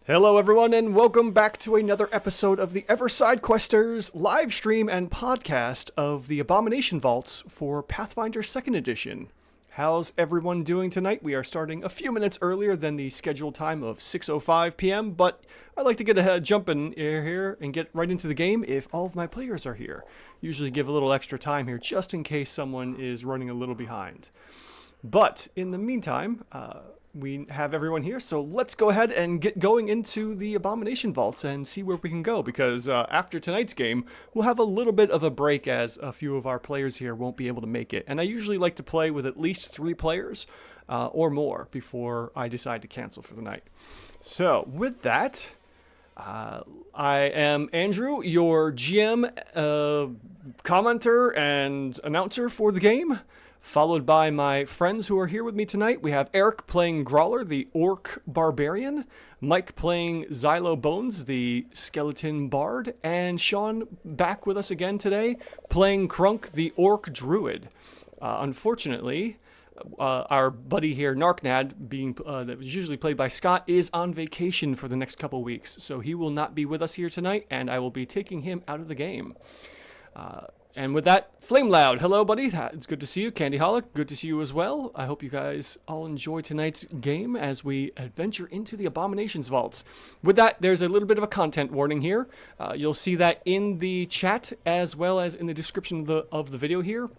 Hello everyone and welcome back to another episode of the Ever Sidequesters live stream and podcast of the Abomination Vaults for Pathfinder 2nd Edition. How's everyone doing tonight? We are starting a few minutes earlier than the scheduled time of 6:05 p.m., but I'd like to get ahead, jump in here and get right into the game if all of my players are here. Usually give a little extra time here just in case someone is running a little behind. But in the meantime, we have everyone here, so let's go ahead and get going into the Abomination Vaults and see where we can go, because after tonight's game, we'll have a little bit of a break as a few of our players here won't be able to make it. And I usually like to play with at least 3 players or more before I decide to cancel for the night. So, with that, I am Andrew, your GM, commenter, and announcer for the game. Followed by my friends who are here with me tonight. We have Eric playing Grawler, the Orc Barbarian, Mike playing Xylo Bones, the Skeleton Bard, and Sean back with us again today, playing Crook, the Orc Druid. Unfortunately, our buddy here, Narknad, that was usually played by Scott, is on vacation for the next couple weeks, so he will not be with us here tonight, and I will be taking him out of the game. And with that, Flame Loud, hello buddy, it's good to see you. Candy Holic, good to see you as well. I hope you guys all enjoy tonight's game as we adventure into the Abominations Vaults. With that, there's a little bit of a content warning here. You'll see that in the chat as well as in the description of the video here.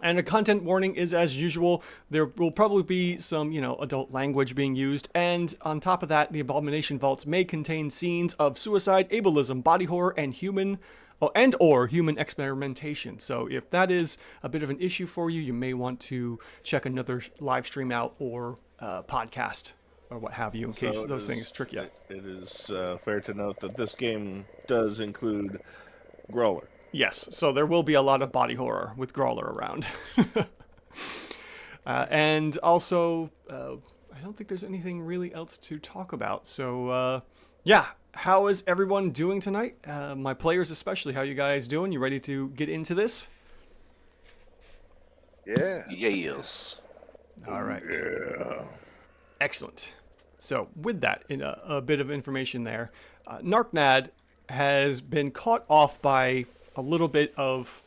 And a content warning is, as usual, there will probably be some, adult language being used. And on top of that, the Abomination Vaults may contain scenes of suicide, ableism, body horror, and human experimentation. So if that is a bit of an issue for you, you may want to check another live stream out or podcast or what have you in case those things trick you. It is fair to note that this game does include Growler. Yes, so there will be a lot of body horror with Grawler around. And also, I don't think there's anything really else to talk about. So, yeah. How is everyone doing tonight? My players especially, how you guys doing? You ready to get into this? Yeah. Yes. All right. Yeah. Excellent. So with that, in a bit of information there, Narknad has been caught off by a little bit of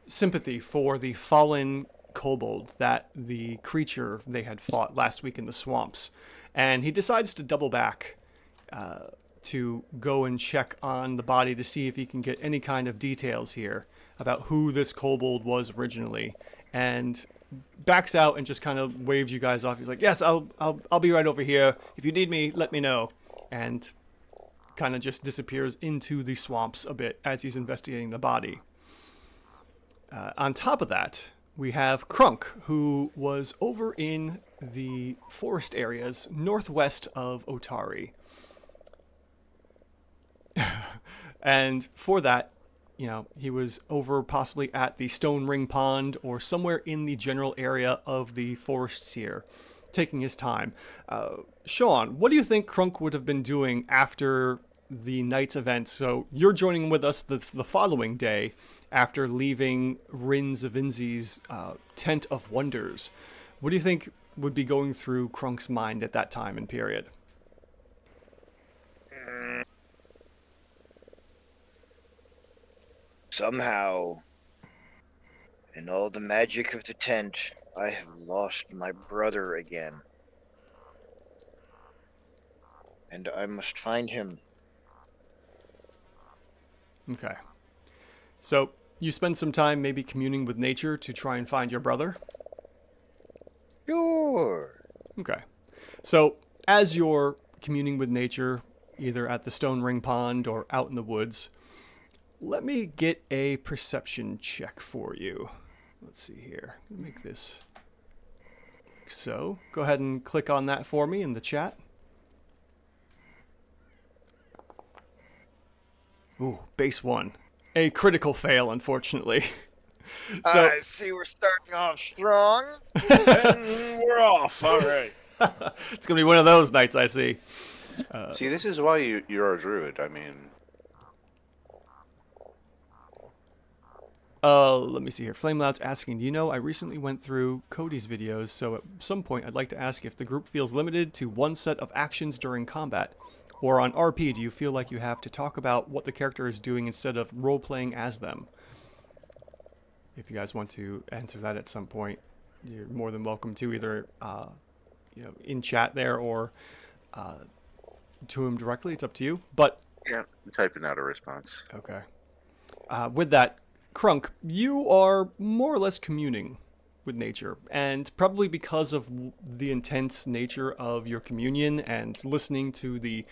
sympathy for the fallen kobold, that the creature they had fought last week in the swamps. And he decides to double back to go and check on the body to see if he can get any kind of details here about who this kobold was originally, and backs out and just kind of waves you guys off. He's like, "Yes, I'll be right over here. If you need me, let me know," and kind of just disappears into the swamps a bit as he's investigating the body. On top of that, we have Crook, who was over in the forest areas northwest of Otari. And for that, he was over possibly at the Stone Ring Pond or somewhere in the general area of the forests here, taking his time. Sean, what do you think Crook would have been doing after the night's event? So you're joining with us the following day after leaving Rin Zavinzi's Tent of Wonders. What do you think would be going through Crook's mind at that time and period? Somehow, in all the magic of the tent, I have lost my brother again. And I must find him. Okay. So, you spend some time maybe communing with nature to try and find your brother? Sure. Okay. So, as you're communing with nature, either at the Stone Ring Pond or out in the woods, let me get a perception check for you. Let's see here. Make this. So, go ahead and click on that for me in the chat. Ooh, base 1. A critical fail, unfortunately. So, I see we're starting off strong. And we're off. All right. it's going to be one of those nights, I see. See, this is why you're a druid. I mean... Let me see here. Flame Loud's asking, do you know, I recently went through Cody's videos, so at some point I'd like to ask if the group feels limited to one set of actions during combat. Or on RP, do you feel like you have to talk about what the character is doing instead of role-playing as them? If you guys want to answer that at some point, you're more than welcome to either in chat there or to him directly. It's up to you. But Yeah, I'm typing out a response. okay. With that, Crunk, you are more or less communing with nature, and probably because of the intense nature of your communion and listening to the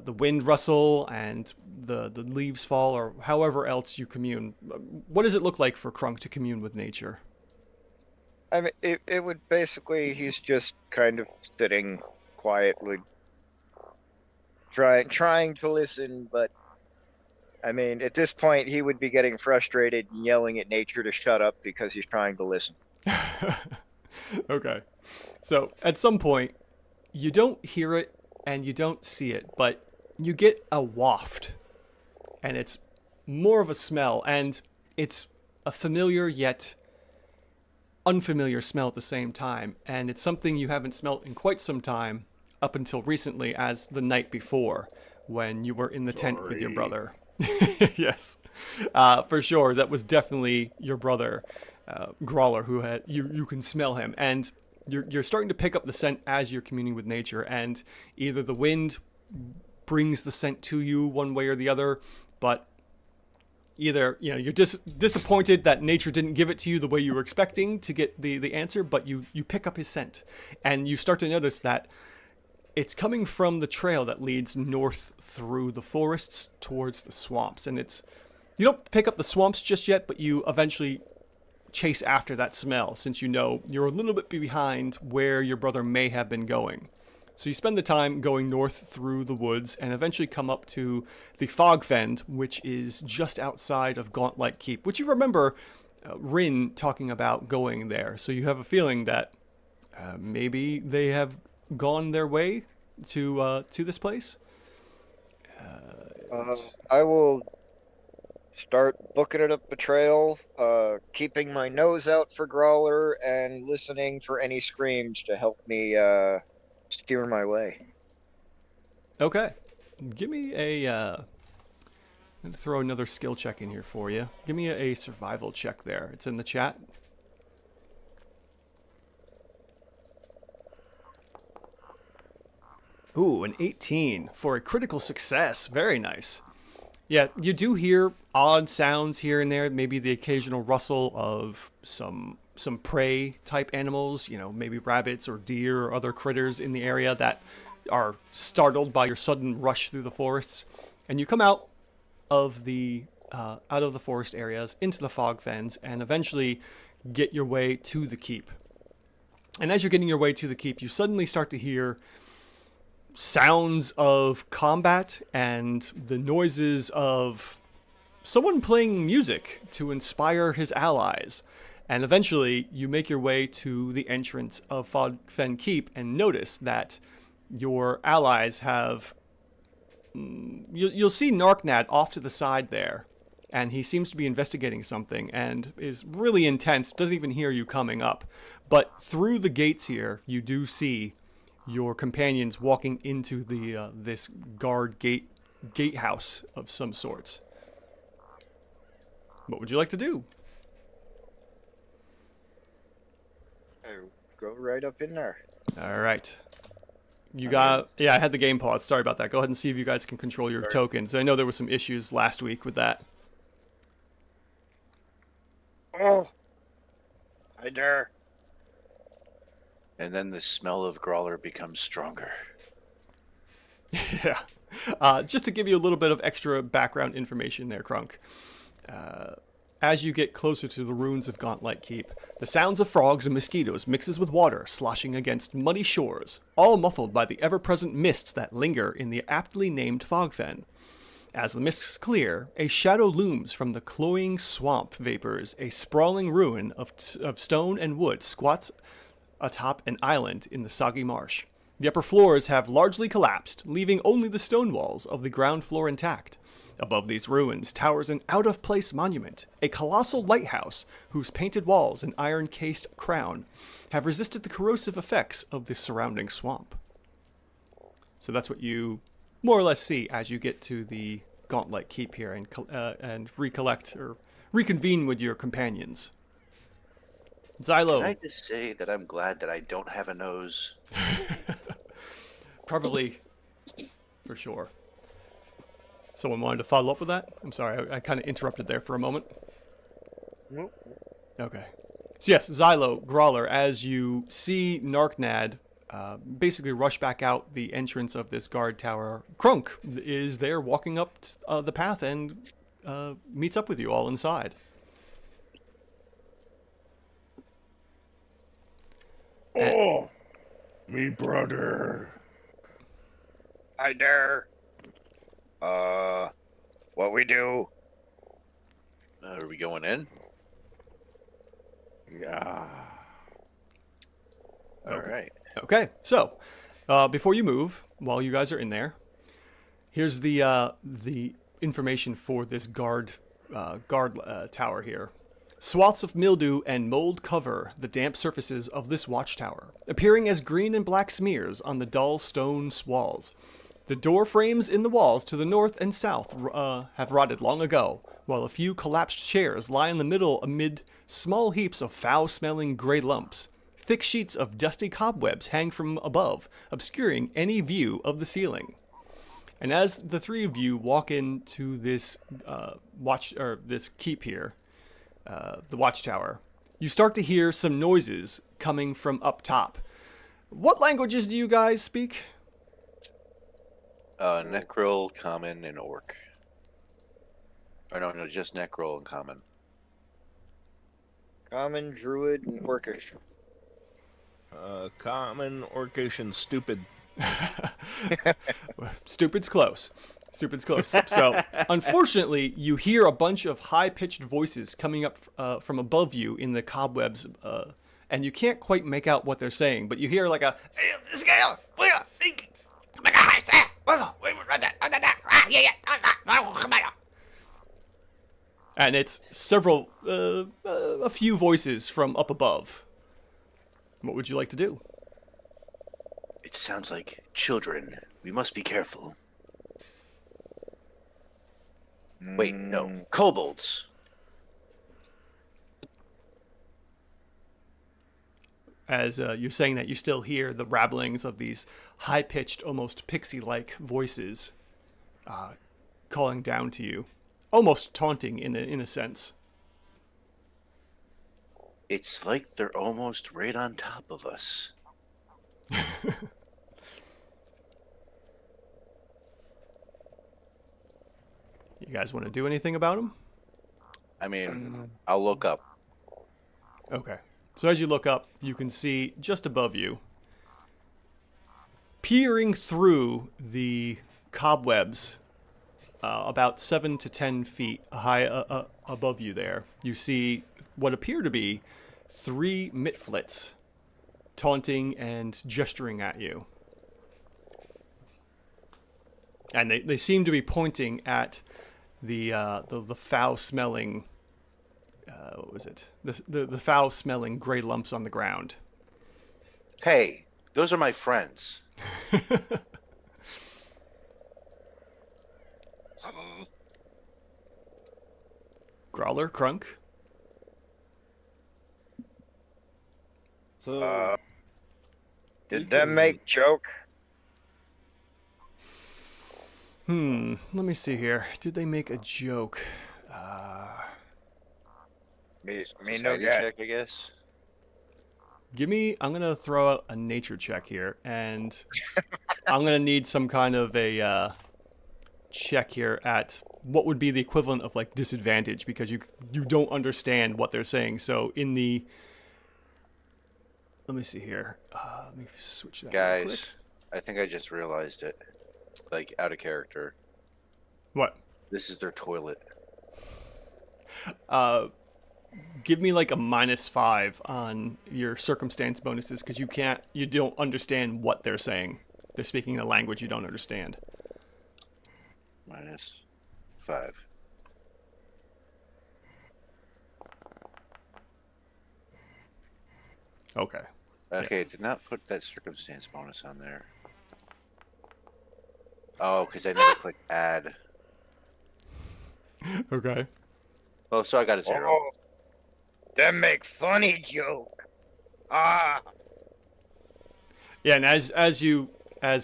wind rustle and the leaves fall, or however else you commune. What does it look like for Crunk to commune with nature? I mean, it would basically, he's just kind of sitting quietly, trying to listen, but I mean, at this point, he would be getting frustrated and yelling at nature to shut up because he's trying to listen. Okay. So, at some point, you don't hear it and you don't see it, but you get a waft. And it's more of a smell, and it's a familiar yet unfamiliar smell at the same time. And it's something you haven't smelt in quite some time, up until recently, as the night before, when you were in the tent with your brother. Yes, for sure. That was definitely your brother, Grawler, who had you can smell him, and you're starting to pick up the scent as you're communing with nature, and either the wind brings the scent to you one way or the other, but either you're disappointed that nature didn't give it to you the way you were expecting to get the answer, but you pick up his scent, and you start to notice that it's coming from the trail that leads north through the forests towards the swamps. And you don't pick up the swamps just yet, but you eventually chase after that smell, since you know you're a little bit behind where your brother may have been going. So you spend the time going north through the woods and eventually come up to the fog fend, which is just outside of Gauntlight Keep, which you remember Rin talking about going there. So you have a feeling that maybe they have gone their way to this place. I will start booking it up the trail, keeping my nose out for Growler and listening for any screams to help me steer my way. Okay, give me a. I'm gonna throw another skill check in here for you. Give me a survival check there. It's in the chat. Ooh, an 18 for a critical success. Very nice. Yeah, you do hear odd sounds here and there. Maybe the occasional rustle of some prey type animals. Maybe rabbits or deer or other critters in the area that are startled by your sudden rush through the forests. And you come out of the forest areas into the fog fens and eventually get your way to the keep. And as you're getting your way to the keep, you suddenly start to hear sounds of combat and the noises of someone playing music to inspire his allies. And eventually you make your way to the entrance of Fog Fen Keep and notice that your allies have you'll see Narknad off to the side there, and he seems to be investigating something and is really intense, doesn't even hear you coming up. But through the gates here, you do see your companions walking into the this guard gatehouse of some sorts. What would you like to do? Go right up in there. All right. I had the game paused. Sorry about that. Go ahead and see if you guys can control your tokens. I know there were some issues last week with that. Oh, hi there. And then the smell of Grawler becomes stronger. Yeah. Just to give you a little bit of extra background information there, Crunk. As you get closer to the ruins of Gauntlight Keep, the sounds of frogs and mosquitoes mixes with water sloshing against muddy shores, all muffled by the ever-present mists that linger in the aptly named fog fen. As the mists clear, a shadow looms from the cloying swamp vapors. A sprawling ruin of stone and wood squats atop an island in the soggy marsh. The upper floors have largely collapsed, leaving only the stone walls of the ground floor intact. Above these ruins towers an out-of-place monument, a colossal lighthouse whose painted walls and iron-cased crown have resisted the corrosive effects of the surrounding swamp. So that's what you more or less see as you get to the Gauntlight Keep here and recollect or reconvene with your companions. Xylo. Can I just say that I'm glad that I don't have a nose? Probably, for sure. Someone wanted to follow up with that? I'm sorry, I kind of interrupted there for a moment. Nope. Okay. So yes, Xylo, Grawler, as you see Narknad basically rush back out the entrance of this guard tower, Crook is there walking up the path and meets up with you all inside. Oh, me brother. Hi there. What we do? Are we going in? Yeah. All right. Okay, so before you move, while you guys are in there, here's the information for this guard tower here. Swaths of mildew and mold cover the damp surfaces of this watchtower, appearing as green and black smears on the dull stone walls. The door frames in the walls to the north and south have rotted long ago, while a few collapsed chairs lie in the middle amid small heaps of foul-smelling gray lumps. Thick sheets of dusty cobwebs hang from above, obscuring any view of the ceiling. And as the three of you walk into this this keep here, the watchtower, you start to hear some noises coming from up top. What languages do you guys speak? Necrol, Common, and Orc. Or no, just Necrol and Common. Common, Druid, and Orcish. Common, Orcish, and stupid. Stupid's close. Stupid's close. So, unfortunately, you hear a bunch of high-pitched voices coming up from above you in the cobwebs, and you can't quite make out what they're saying, but you hear like a... And it's a few voices from up above. What would you like to do? It sounds like children. We must be careful. Wait, no. Kobolds. As you're saying that, you still hear the rabblings of these high-pitched, almost pixie-like voices calling down to you. Almost taunting in a sense. It's like they're almost right on top of us. You guys want to do anything about them? I mean, I'll look up. Okay. So as you look up, you can see just above you, peering through the cobwebs, about 7 to 10 feet high above you there, you see what appear to be 3 mitflits taunting and gesturing at you. And they seem to be pointing at the foul-smelling... what was it? The foul-smelling gray lumps on the ground. Hey, those are my friends. Grawler, Crunk. So, Did them make joke? Let me see here. Did they make a joke? Me no Society get. check, I guess. I'm gonna throw out a nature check here, and I'm gonna need some kind of a check here at what would be the equivalent of like disadvantage, because you don't understand what they're saying. So in the... Let me see here. Let me switch that real quick. Guys, I think I just realized it. Like, out of character. What? This is their toilet. Give me like a -5 on your circumstance bonuses, because you don't understand what they're saying. They're speaking a language you don't understand. -5. Okay. Okay, did not put that circumstance bonus on there. Oh, because I never clicked add. Okay. Oh, so I got a 0. Oh, that make funny joke. Ah. Yeah, and as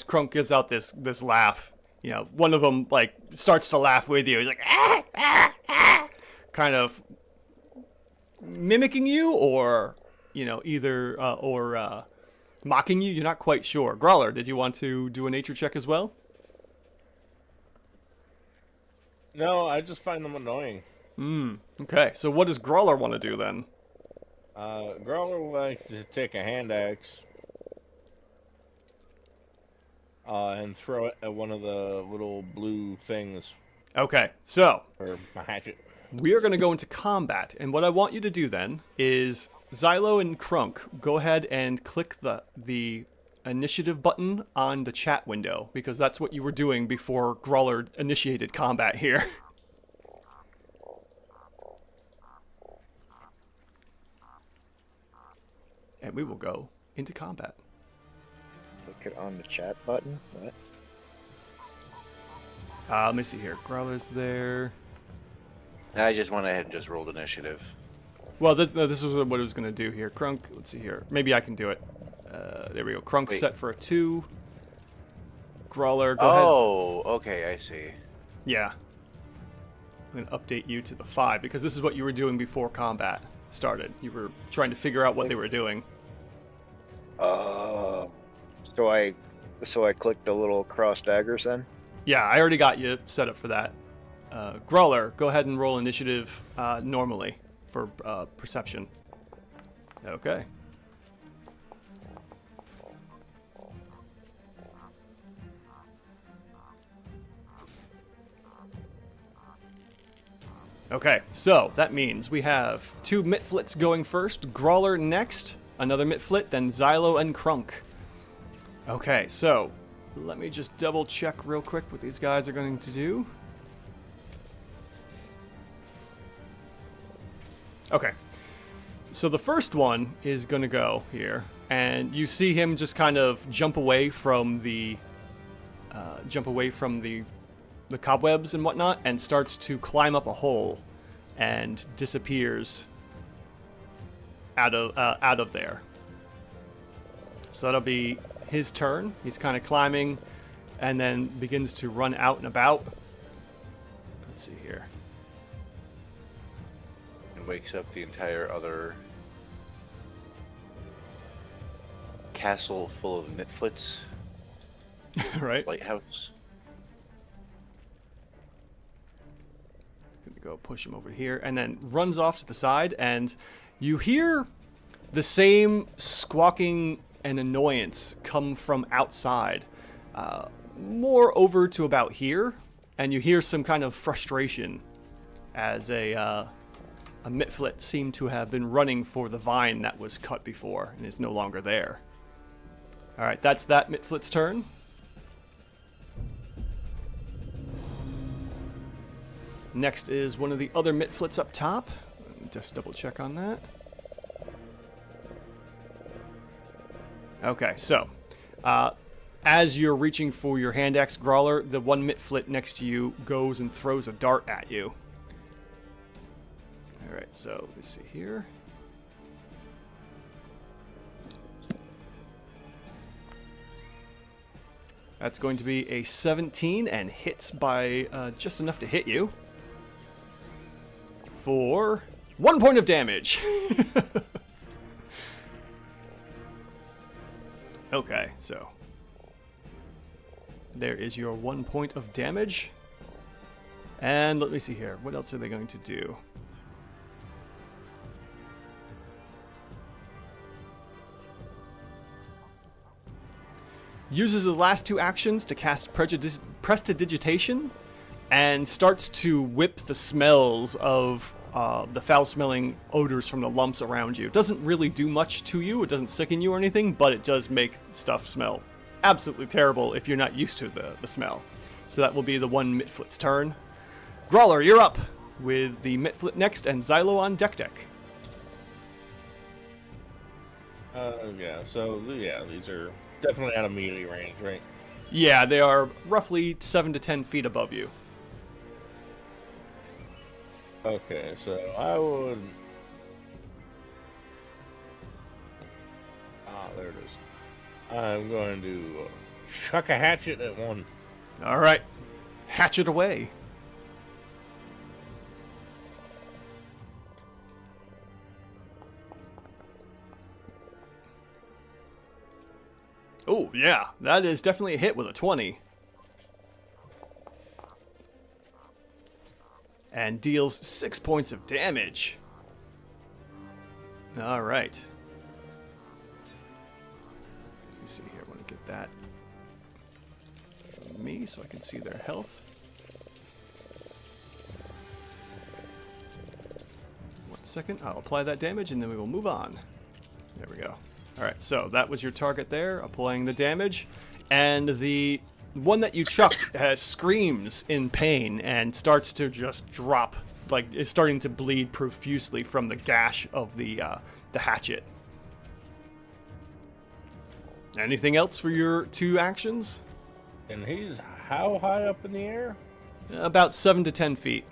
Crunk gives out this laugh, you know, one of them like starts to laugh with you. He's like, ah, ah, ah, kind of mimicking you, or you know, either or mocking you. You're not quite sure. Growler, did you want to do a nature check as well? No, I just find them annoying. Okay, so what does Growler want to do then? Growler would like to take a hand axe and throw it at one of the little blue things, Okay, so or a hatchet. we are going to go into combat, and what I want you to do then is Xylo and Crunk, go ahead and click the initiative button on the chat window, because that's what you were doing before Growler initiated combat here. And we will go into combat. Click it on the chat button. What? Let me see here. Growler's there. I just went ahead and just rolled initiative. Well, this is what it was going to do here. Crunk, let's see here. Maybe I can do it. There we go. Crunk's Wait. set for a 2. Growler, go ahead. Oh, okay, I see. Yeah. I'm going to update you to the 5, because this is what you were doing before combat started. You were trying to figure out what they were doing. So I clicked the little cross daggers then? Yeah, I already got you set up for that. Growler, go ahead and roll initiative normally for perception. Okay. Okay, so that means we have 2 Mitflits going first, Growler next, another Mitflit, then Xylo and Crunk. Okay, so let me just double check real quick what these guys are going to do. Okay, so the first one is going to go here, and you see him just kind of jump away from the cobwebs and whatnot, and starts to climb up a hole and disappears out of there. So that'll be his turn. He's kind of climbing and then begins to run out and about. Let's see here. It wakes up the entire other castle full of Mitflits. Right? Lighthouse. Gonna go push him over here, and then runs off to the side, and you hear the same squawking and annoyance come from outside, more over to about here, and you hear some kind of frustration as a Mitflit seemed to have been running for the vine that was cut before and is no longer there. All right, that's that Mitflit's turn. Next is one of the other Mitflits up top. Let me just double check on that. Okay, so as you're reaching for your hand axe, Growler, the one Mitflit next to you goes and throws a dart at you. Alright, so let me see here. That's going to be a 17 and hits by just enough to hit you. For 1 point of damage. Okay, so there is your 1 point of damage. And let me see here. What else are they going to do? Uses the last 2 actions to cast Prestidigitation and starts to whip the smells of the foul-smelling odors from the lumps around you. It doesn't really do much to you. It doesn't sicken you or anything, but it does make stuff smell absolutely terrible if you're not used to the smell. So that will be the one Mitflit's turn. Growler, you're up with the Mitflit next and Xylo on deck. Yeah, so, yeah, these are definitely out of melee range, right? Yeah, they are roughly 7 to 10 feet above you. Okay, so I would. Ah, there it is. I'm going to chuck a hatchet at one. All right. Hatchet away. Oh, yeah. That is definitely a hit with a 20. And deals 6 points of damage. All right. Let me see here. I want to get that from me so I can see their health. 1 second. I'll apply that damage and then we will move on. There we go. All right, so that was your target there, applying the damage. And the one that you chucked screams in pain and starts to just drop, like is starting to bleed profusely from the gash of the hatchet. Anything else for your 2 actions? And he's how high up in the air? About 7 to 10 feet.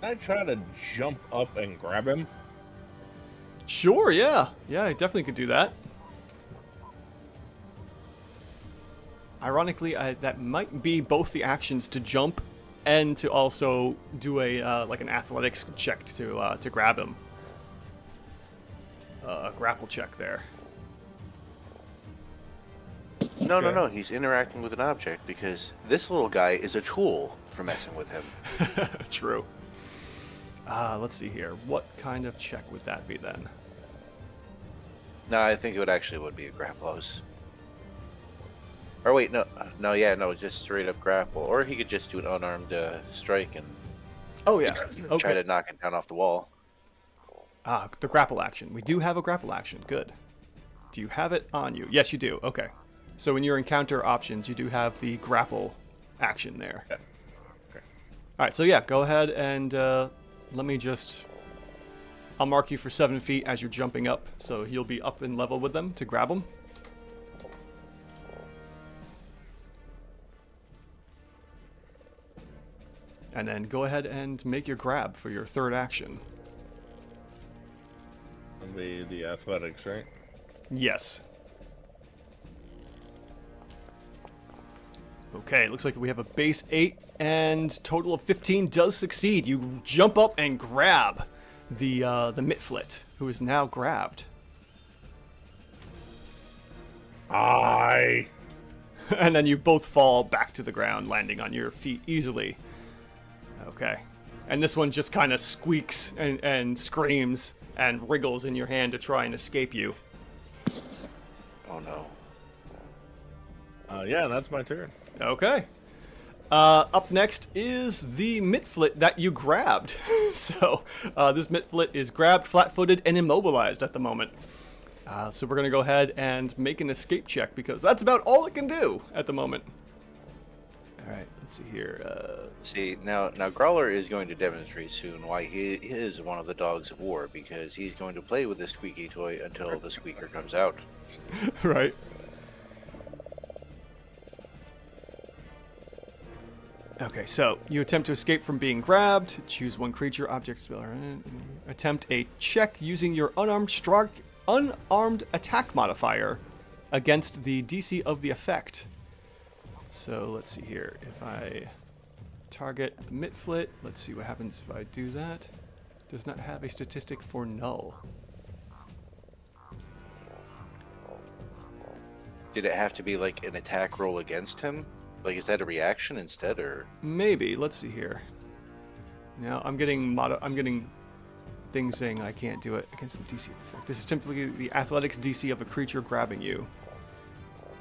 Can I try to jump up and grab him? Sure, yeah. Yeah, I definitely could do that. Ironically, that might be both the actions to jump and to also do a like an athletics check to grab him. A grapple check there. No, no, Okay. no. He's interacting with an object because this little guy is a tool for messing with him. True. Let's see here. What kind of check would that be then? No, I think it would be a grapplos. Or wait, no, just straight up grapple. Or he could just do an unarmed strike and Oh yeah. Okay. try to knock it down off the wall. The grapple action. We do have a grapple action. Good. Do you have it on you? Yes, you do. Okay. So in your encounter options, you do have the grapple action there. Yeah. Okay. All right. So yeah, go ahead and let me just. I'll mark you for 7 feet as you're jumping up, so you'll be up in level with them to grab them. And then go ahead and make your grab for your 3rd action. That'll be the athletics, right? Yes. Okay, looks like we have a base 8 and total of 15 does succeed. You jump up and grab the Mitflit, who is now grabbed. I. And then you both fall back to the ground, landing on your feet easily. Okay. And this one just kind of squeaks and screams and wriggles in your hand to try and escape you. Oh no. Yeah, that's my turn. Okay. Up next is the Mitflit that you grabbed. So this Mitflit is grabbed, flat-footed, and immobilized at the moment. So we're going to go ahead and make an escape check because that's about all it can do at the moment. All right, let's see here. See, now Growler is going to demonstrate soon why he is one of the dogs of war, because he's going to play with this squeaky toy until the squeaker comes out. Right. Okay, so you attempt to escape from being grabbed. Choose one creature, object, spell. Attempt a check using your unarmed attack modifier against the DC of the effect. So let's see here. If I target the Mitflit, let's see what happens if I do that. Does not have a statistic for null. Did it have to be like an attack roll against him? Like, is that a reaction instead, or? Maybe. Let's see here. Now I'm getting things saying I can't do it against the DC effect. This is typically the athletics DC of a creature grabbing you,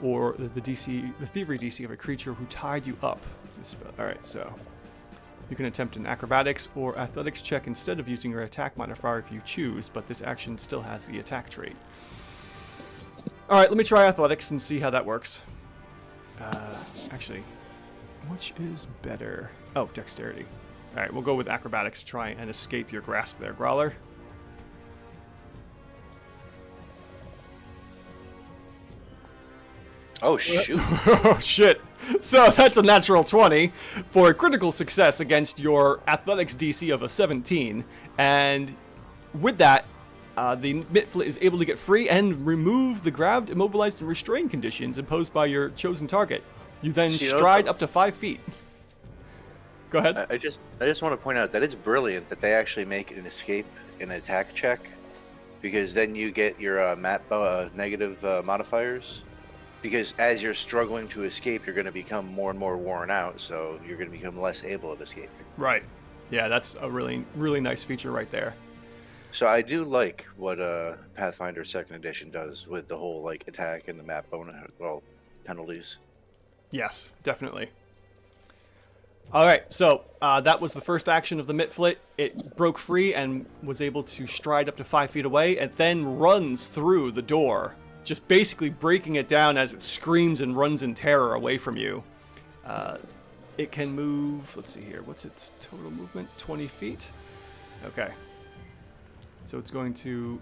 or the thievery DC of a creature who tied you up. All right, so you can attempt an acrobatics or athletics check instead of using your attack modifier if you choose, but this action still has the attack trait. All right, let me try athletics and see how that works. Actually, Which is better? Oh, dexterity. All right, we'll go with acrobatics to try and escape your grasp there, Growler. Oh, shoot. Oh, shit. So that's a natural 20 for a critical success against your athletics DC of a 17. And with that, the Mitflit is able to get free and remove the grabbed, immobilized, and restrained conditions imposed by your chosen target. You then stride up to 5 feet. Go ahead. I just want to point out that it's brilliant that they actually make an escape an attack check, because then you get your map negative modifiers. Because as you're struggling to escape, you're going to become more and more worn out, so you're going to become less able of escaping. Right. Yeah, that's a really, really nice feature right there. So I do like what Pathfinder 2nd Edition does with the whole like attack and the map bonus, penalties. Yes, definitely. All right, so that was the first action of the Mitflit. It broke free and was able to stride up to 5 feet away, and then runs through the door, just basically breaking it down as it screams and runs in terror away from you. It can move, let's see here, what's its total movement? 20 feet? Okay. So it's going to,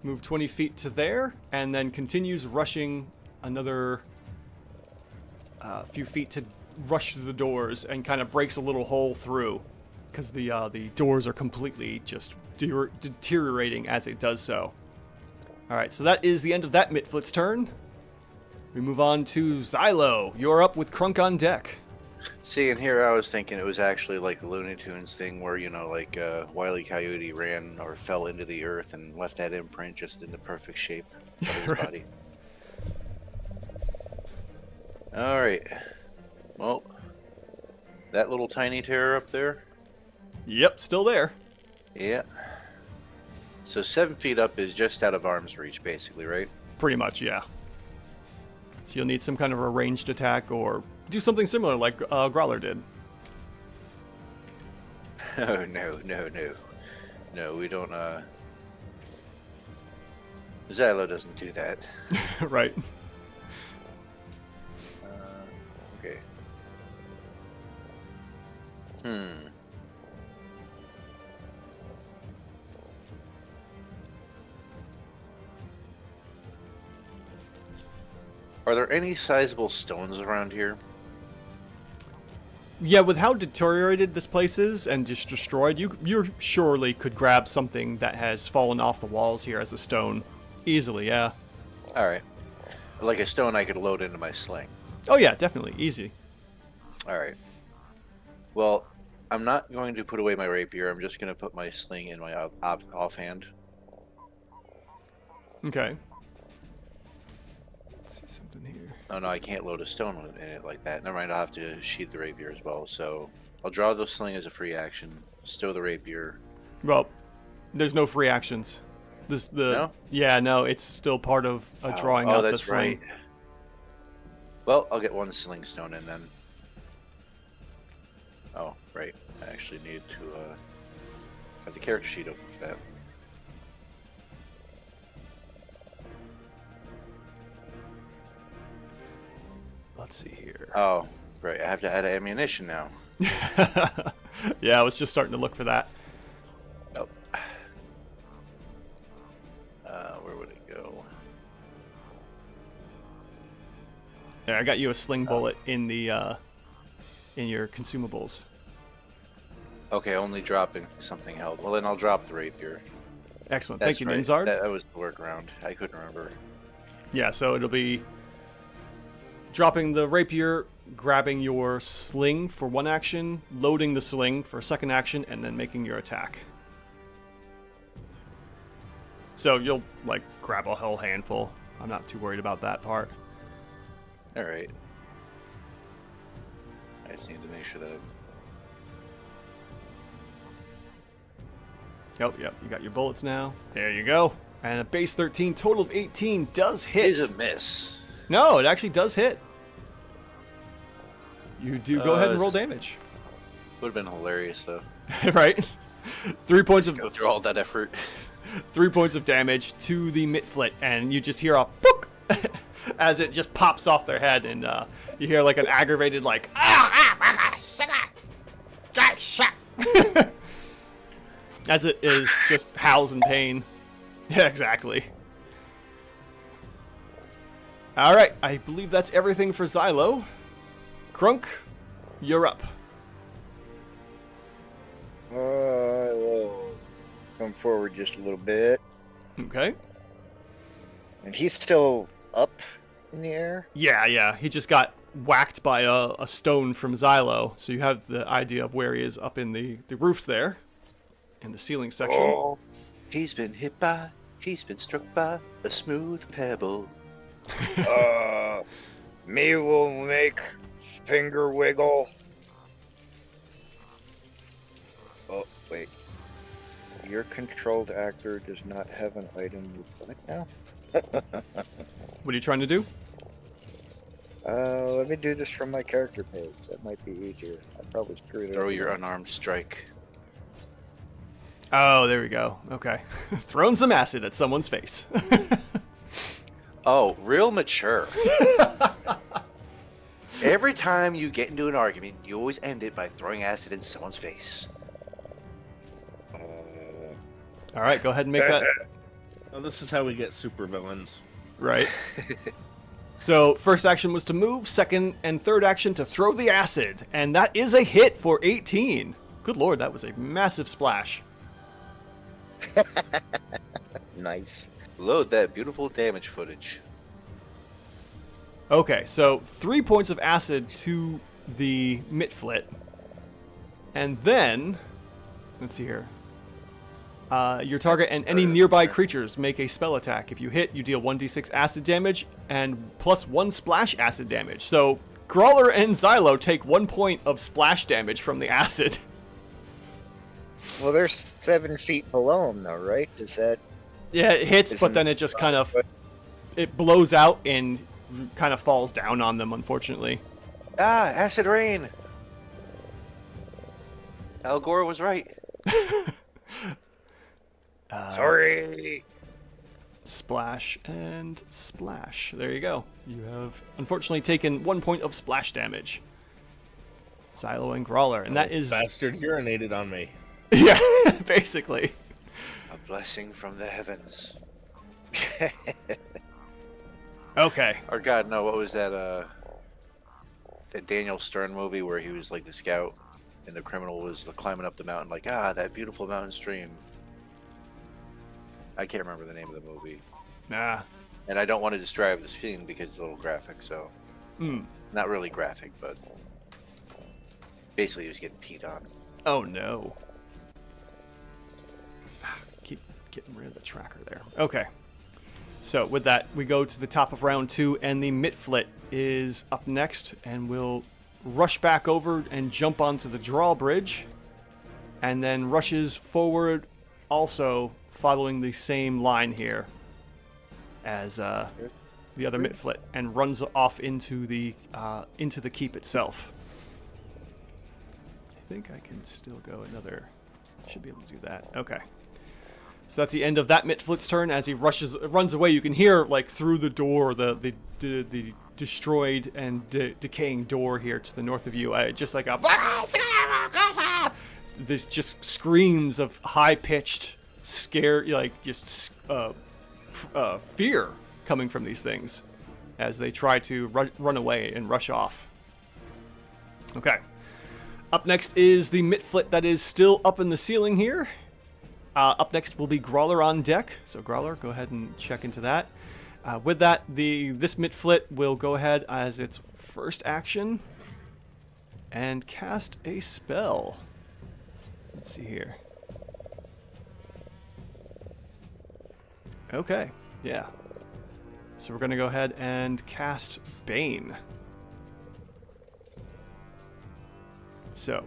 move 20 feet to there, and then continues rushing another few feet to rush through the doors, and kind of breaks a little hole through, because the doors are completely just deteriorating as it does so. Alright, so that is the end of that Mitflit's turn. We move on to Xylo. You're up with Crunk on deck. See, and here I was thinking it was actually like a Looney Tunes thing where, you know, like Wile E. Coyote ran or fell into the earth and left that imprint just in the perfect shape of his body. Alright. Well, that little tiny terror up there? Yep, still there. Yeah. So 7 feet up is just out of arm's reach, basically, right? Pretty much, yeah. So you'll need some kind of a ranged attack or do something similar like Growler did. Oh, no. No, we don't, Xylo doesn't do that. Right. Okay. Are there any sizable stones around here? Yeah, with how deteriorated this place is and just destroyed, you surely could grab something that has fallen off the walls here as a stone. Easily, yeah. Alright. Like a stone I could load into my sling. Oh yeah, definitely. Easy. Alright. Well, I'm not going to put away my rapier. I'm just going to put my sling in my offhand. Okay. Let's see something here. Oh no, I can't load a stone in it like that. Never mind, I'll have to sheath the rapier as well. So I'll draw the sling as a free action, stow the rapier. Well, there's no free actions. No? Yeah, no, it's still part of drawing out the that's sling. right. Well, I'll get one sling stone in then. Oh, right. I actually need to have the character sheet open for that. Let's see here. Oh, right. I have to add ammunition now. Yeah, I was just starting to look for that. Oh. Where would it go? Yeah, I got you a sling bullet in the in your consumables. Okay, only dropping something held. Well, then I'll drop the rapier. Excellent. That's Thank you, right. Ninzard. That was the workaround. I couldn't remember. Yeah, so it'll be dropping the rapier, grabbing your sling for one action, loading the sling for a second action, and then making your attack. So you'll, like, grab a whole handful. I'm not too worried about that part. Alright. I just need to make sure that I've... Yep, you got your bullets now. There you go. And a base 13, total of 18 does hit. Is a miss. No, it actually does hit. You do go ahead and roll damage. Would have been hilarious, though. Right? 3 points Just go through all that effort. 3 points of damage to the Mitflit, and you just hear a pook as it just pops off their head, and you hear like an aggravated like as it is just howls in pain. Yeah, exactly. All right, I believe that's everything for Xylo. Crunk, you're up. We'll come forward just a little bit. Okay. And he's still up in the air? Yeah. He just got whacked by a stone from Xylo, so you have the idea of where he is up in the roof there, in the ceiling section. Oh, he's been struck by a smooth pebble. Me will make finger wiggle. Oh, wait. Your controlled actor does not have an item you select now? What are you trying to do? Let me do this from my character page. That might be easier. I probably screwed it up. Throw your unarmed strike. Oh, there we go. Okay. Thrown some acid at someone's face. Oh, real mature. Every time you get into an argument, you always end it by throwing acid in someone's face. All right, go ahead and make that. Well, this is how we get supervillains. Right. So, first action was to move, second and third action to throw the acid, and that is a hit for 18. Good lord, that was a massive splash. Nice. Load that beautiful damage footage. Okay, so 3 points of acid to the Mitflit. And then, let's see here. Your target and any nearby creatures make a spell attack. If you hit, you deal 1d6 acid damage and plus 1 splash acid damage. So, Grawler and Xylo take 1 point of splash damage from the acid. Well, they're 7 feet below him, though, right? Is that... Yeah, it hits, but then it just kind of... It blows out and kind of falls down on them, unfortunately. Ah, acid rain! Al Gore was right. Sorry! Splash and splash. There you go. You have unfortunately taken 1 point of splash damage. Xylo and Grawler, and that is... Bastard urinated on me. Yeah, basically. A blessing from the heavens. Okay. Or God, no, what was that, that Daniel Stern movie where he was like the scout and the criminal was climbing up the mountain like, that beautiful mountain stream. I can't remember the name of the movie. Nah. And I don't want to describe the scene because it's a little graphic, so... Not really graphic, but... Basically, he was getting peed on. Oh, no. Keep getting rid of the tracker there. Okay. So, with that, we go to the top of round 2, and the Mitflit is up next, and we'll rush back over and jump onto the drawbridge, and then rushes forward also following the same line here as the other Mitflit, and runs off into the keep itself. I think I can still go another... Should be able to do that. Okay. So that's the end of that Mitflit's turn. As he runs away, you can hear, like, through the door, the destroyed and decaying door here to the north of you, just like a... This just screams of high-pitched, scare, like, just fear coming from these things as they try to run away and rush off. Okay. Up next is the Mitflit that is still up in the ceiling here. Up next will be Grawler on deck. So Grawler, go ahead and check into that. With that, this Mitflit will go ahead as its first action and cast a spell. Let's see here. Okay, yeah. So we're going to go ahead and cast Bane. So,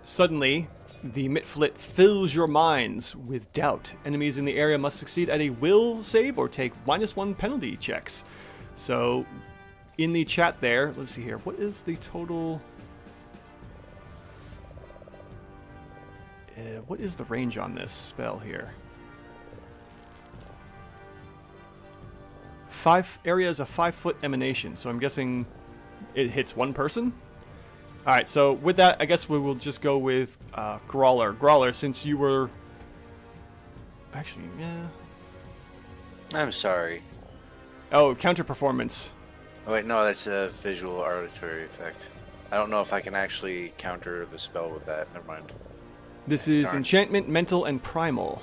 suddenly, the Mitflit fills your minds with doubt. Enemies in the area must succeed at a will save or take -1 penalty checks. So, in the chat there, let's see here. What is the total... what is the range on this spell here? area is a 5-foot emanation, so I'm guessing it hits one person. All right, so with that, I guess we will just go with Grawler. Grawler, since you were actually, yeah. I'm sorry. Oh, counter performance. Oh, wait, no, that's a visual auditory effect. I don't know if I can actually counter the spell with that. Never mind. This is Darn. enchantment, mental, and primal.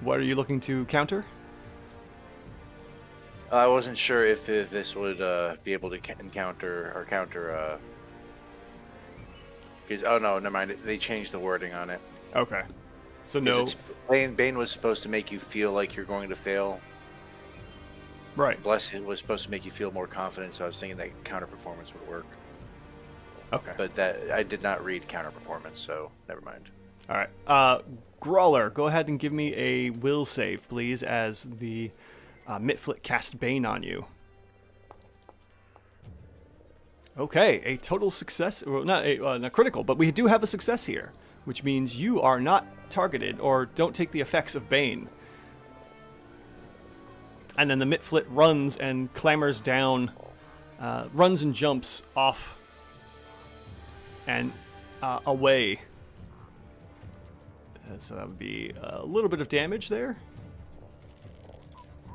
What are you looking to counter? I wasn't sure if this would be able to encounter or counter. Oh no, never mind. They changed the wording on it. Okay. So no. Bane was supposed to make you feel like you're going to fail. Right. Blessed was supposed to make you feel more confident. So I was thinking that counter performance would work. Okay. But that I did not read counter performance, so never mind. All right. Grawler, go ahead and give me a will save, please, as the Mitflit cast Bane on you. Okay, a total success. Well, not critical, but we do have a success here, which means you are not targeted or don't take the effects of Bane. And then the Mitflit runs and clambers down, runs and jumps off and away. So that would be a little bit of damage there.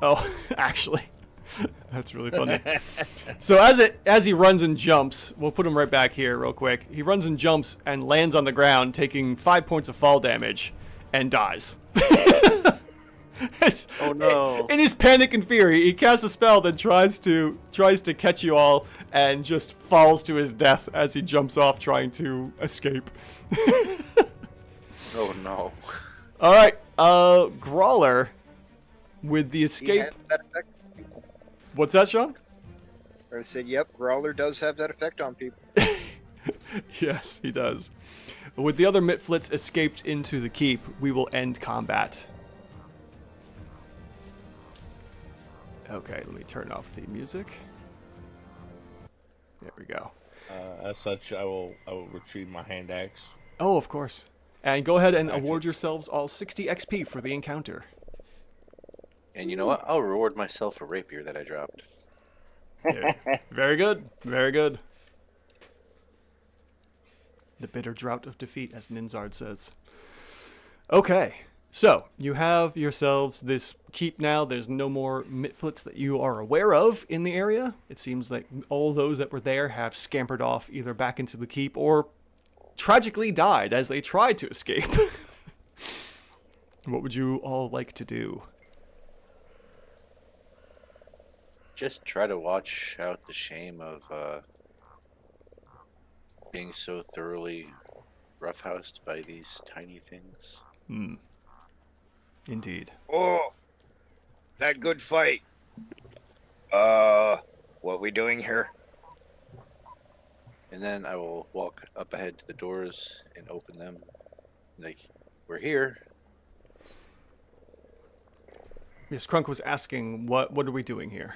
Oh, actually, that's really funny. So as he runs and jumps, we'll put him right back here real quick. He runs and jumps and lands on the ground, taking 5 points of fall damage, and dies. Oh no! In his panic and fear, he casts a spell that tries to catch you all, and just falls to his death as he jumps off, trying to escape. Oh no! All right, Grawler. With the escape. Has that effect? What's that, Sean? I said, yep, Growler does have that effect on people. Yes, he does. With the other Mitflits escaped into the keep, we will end combat. Okay, let me turn off the music. There we go. As such, I will retrieve my hand axe. Oh, of course. And go ahead and award yourselves all 60 XP for the encounter. And you know what? I'll reward myself a rapier that I dropped. Yeah. Very good. Very good. The bitter drought of defeat, as Ninzard says. Okay. So, you have yourselves this keep now. There's no more Mitflits that you are aware of in the area. It seems like all those that were there have scampered off either back into the keep or tragically died as they tried to escape. What would you all like to do? Just try to watch out the shame of being so thoroughly roughhoused by these tiny things. Indeed. Oh, that good fight. What we doing here? And then I will walk up ahead to the doors and open them. Like, we're here. Miss Crunk was asking, what are we doing here?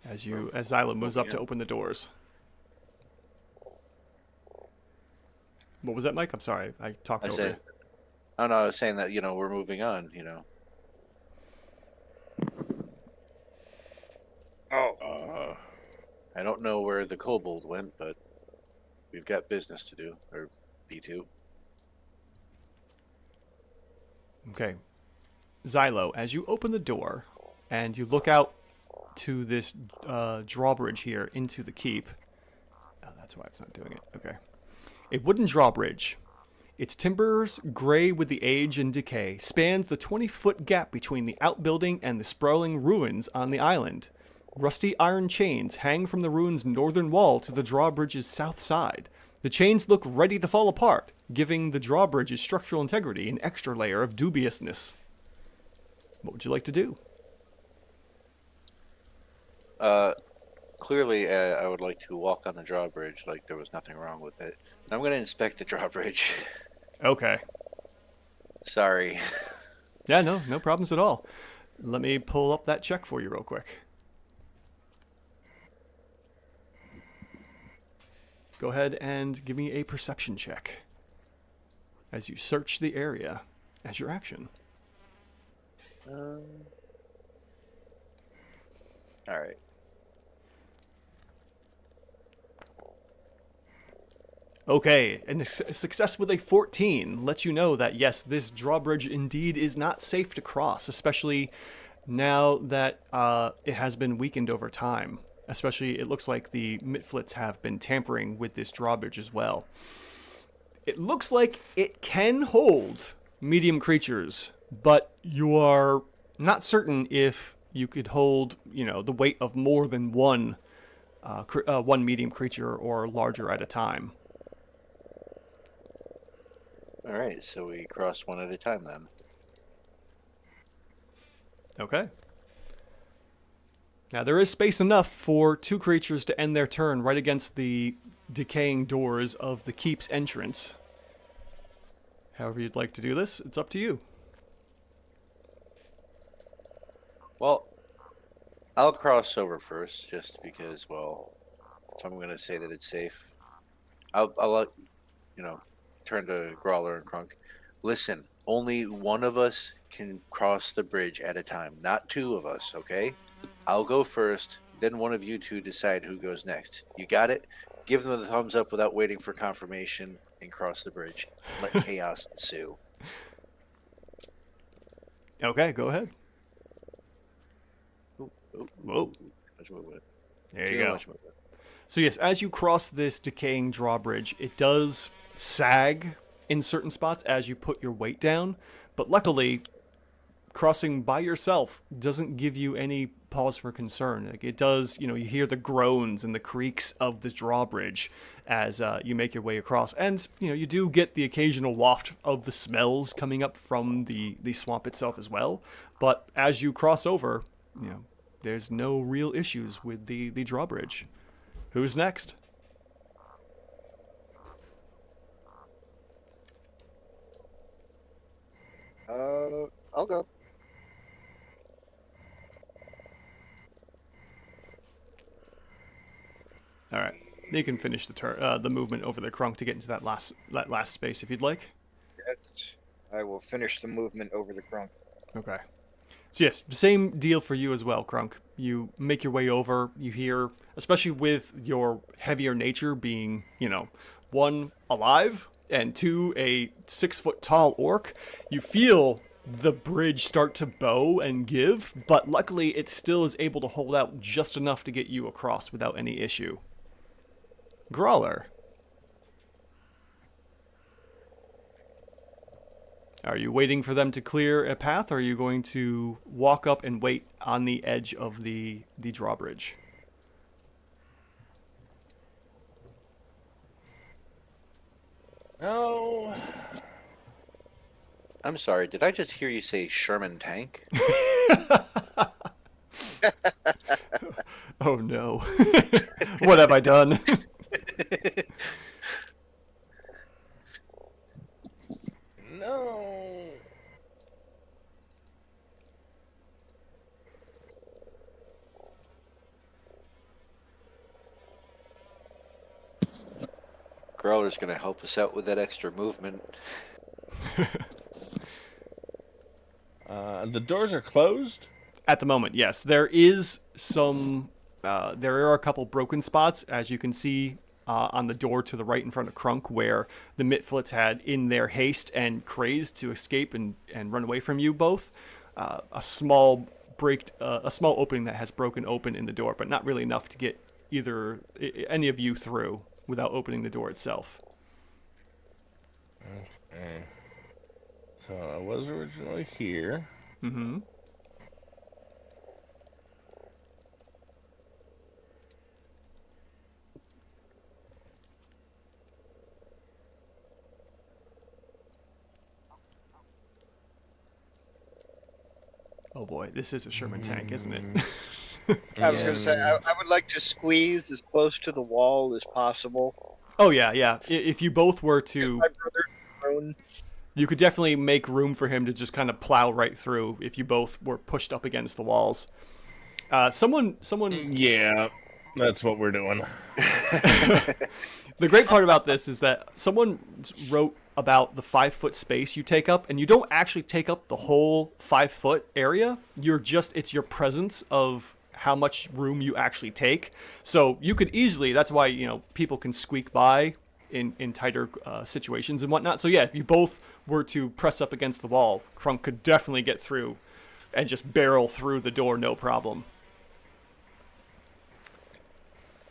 As Xylo moves up to open the doors. What was that, Mike? I'm sorry, I talked over you. Oh no, I was saying that, we're moving on, Oh, I don't know where the kobold went, but we've got business to do, or B2. Okay. Xylo, as you open the door and you look out to this drawbridge here into the keep. Oh, that's why it's not doing it. Okay. A wooden drawbridge. Its timbers, gray with the age and decay, spans the 20-foot gap between the outbuilding and the sprawling ruins on the island. Rusty iron chains hang from the ruin's northern wall to the drawbridge's south side. The chains look ready to fall apart, giving the drawbridge's structural integrity an extra layer of dubiousness. What would you like to do? Clearly, I would like to walk on the drawbridge like there was nothing wrong with it. I'm going to inspect the drawbridge. Okay. Sorry. Yeah, no problems at all. Let me pull up that check for you real quick. Go ahead and give me a perception check as you search the area as your action. All right. Okay, and a success with a 14 lets you know that yes, this drawbridge indeed is not safe to cross, especially now that it has been weakened over time. Especially, it looks like the Mitflits have been tampering with this drawbridge as well. It looks like it can hold medium creatures, but you are not certain if you could hold, the weight of more than one medium creature or larger at a time. All right, so we cross one at a time then. Okay. Now, there is space enough for two creatures to end their turn right against the decaying doors of the keep's entrance. However you'd like to do this, it's up to you. Well, I'll cross over first, just because, well, if I'm going to say that it's safe, I'll let, turn to Growler and Crunk. Listen, only one of us can cross the bridge at a time, not two of us, okay? I'll go first, then one of you two decide who goes next. You got it? Give them the thumbs up without waiting for confirmation and cross the bridge. Let chaos ensue. Okay, go ahead. Whoa. Much movement. There you Too go. much movement. So yes, as you cross this decaying drawbridge, it does sag in certain spots as you put your weight down, but luckily, crossing by yourself doesn't give you any pause for concern. Like it does, you hear the groans and the creaks of the drawbridge as you make your way across, and you do get the occasional waft of the smells coming up from the swamp itself as well. But as you cross over, there's no real issues with the drawbridge. Who's next? I'll go. All right, you can finish the movement over the Crunk to get into that last space if you'd like. Yes, I will finish the movement over the Crunk. Okay. So yes, same deal for you as well, Crunk. You make your way over, you hear, especially with your heavier nature being, one, alive, and two, a 6-foot-tall orc, you feel the bridge start to bow and give, but luckily it still is able to hold out just enough to get you across without any issue. Grawler. Are you waiting for them to clear a path, or are you going to walk up and wait on the edge of the drawbridge? Oh. I'm sorry, did I just hear you say Sherman tank? Oh no. What have I done? No. Growler's going to help us out with that extra movement. The doors are closed? At the moment, yes. There is some... there are a couple broken spots, as you can see on the door to the right in front of Crunk, where the Mitflits had, in their haste and craze to escape and run away from you both, a small opening that has broken open in the door, but not really enough to get any of you through without opening the door itself. Okay. So I was originally here. Mm-hmm. Oh boy, this is a Sherman tank, isn't it? I was going to say, I would like to squeeze as close to the wall as possible. Oh yeah. If you both were to... My brother's prone. You could definitely make room for him to just kind of plow right through if you both were pushed up against the walls. Someone... Yeah, that's what we're doing. The great part about this is that someone wrote about the 5-foot space you take up, and you don't actually take up the whole 5-foot area. It's your presence of how much room you actually take. So you could easily, that's why, people can squeak by in tighter situations and whatnot. So yeah, if you both were to press up against the wall, Crook could definitely get through and just barrel through the door, no problem.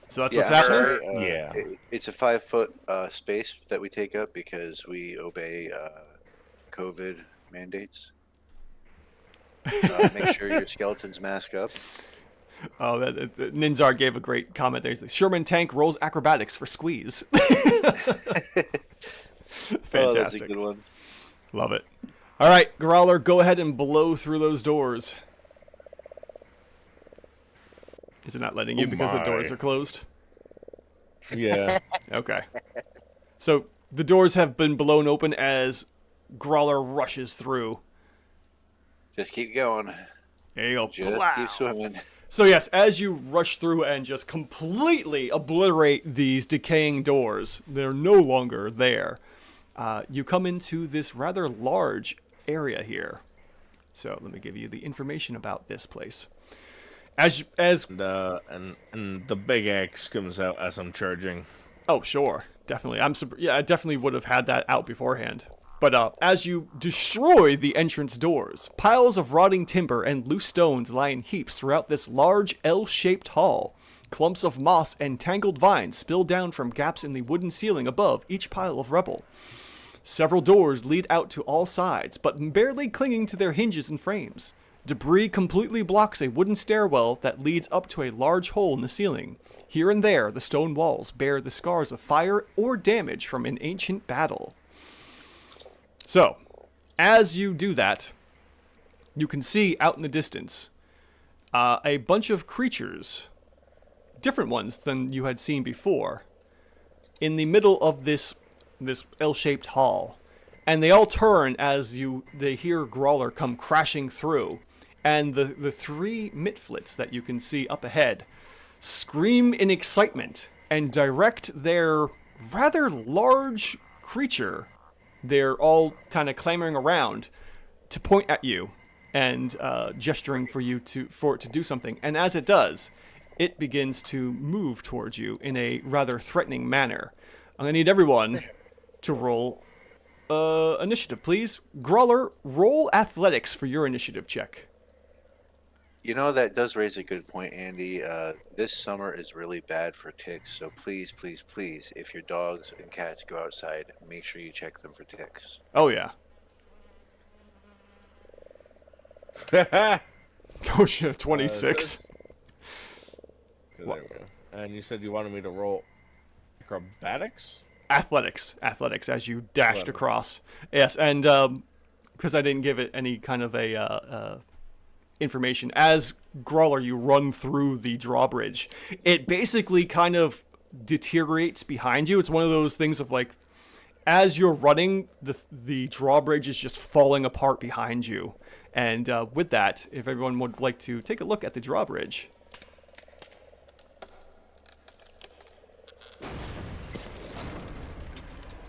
So that's what's happening? Yeah. It's a 5-foot space that we take up because we obey COVID mandates. Make sure your skeletons mask up. Oh, Ninzar gave a great comment there. He's like, Sherman tank rolls acrobatics for squeeze. Fantastic. Oh, that's a good one. Love it. All right, Growler, go ahead and blow through those doors. Is it not letting you because the doors are closed? Yeah. Okay. So the doors have been blown open as Growler rushes through. Just keep going. There you go. Just Plow. keep swimming. So yes, as you rush through and just completely obliterate these decaying doors, they're no longer there. You come into this rather large area here. So let me give you the information about this place. As and the big axe comes out as I'm charging. Oh, sure. Definitely. I definitely would have had that out beforehand. But as you destroy the entrance doors, piles of rotting timber and loose stones lie in heaps throughout this large L-shaped hall. Clumps of moss and tangled vines spill down from gaps in the wooden ceiling above each pile of rubble. Several doors lead out to all sides, but barely clinging to their hinges and frames. Debris completely blocks a wooden stairwell that leads up to a large hole in the ceiling. Here and there, the stone walls bear the scars of fire or damage from an ancient battle. So, as you do that, you can see out in the distance a bunch of creatures, different ones than you had seen before, in the middle of this L-shaped hall. And they all turn as they hear Growler come crashing through. And the 3 mitflits that you can see up ahead scream in excitement and direct their rather large creature, they're all kind of clamoring around, to point at you and gesturing for it to do something. And as it does, it begins to move towards you in a rather threatening manner. I'm going to need everyone to roll initiative, please. Growler, roll athletics for your initiative check. That does raise a good point, Andy. This summer is really bad for ticks, so please, please, please, if your dogs and cats go outside, make sure you check them for ticks. Oh, yeah. Oh, shit, 26. There we go. And you said you wanted me to roll acrobatics? Athletics, as you dashed across. Yes, and because I didn't give it any kind of a information, as Growler, you run through the drawbridge. It basically kind of deteriorates behind you. It's one of those things of like, as you're running, the drawbridge is just falling apart behind you. And with that, if everyone would like to take a look at the drawbridge.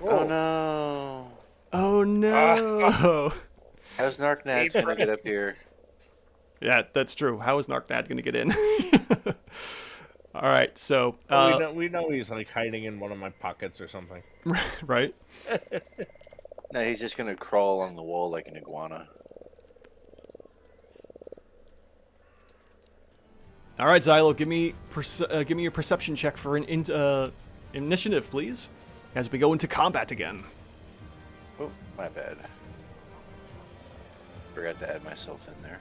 Oh no! Oh no! How's Narknad's gonna get up here? Yeah, that's true. How is Narknad gonna get in? All right, so we know he's like hiding in one of my pockets or something. Right? No, he's just gonna crawl along the wall like an iguana. All right, Xylo, give me your perception check for an initiative, please, as we go into combat again. Oh, my bad. Forgot to add myself in there.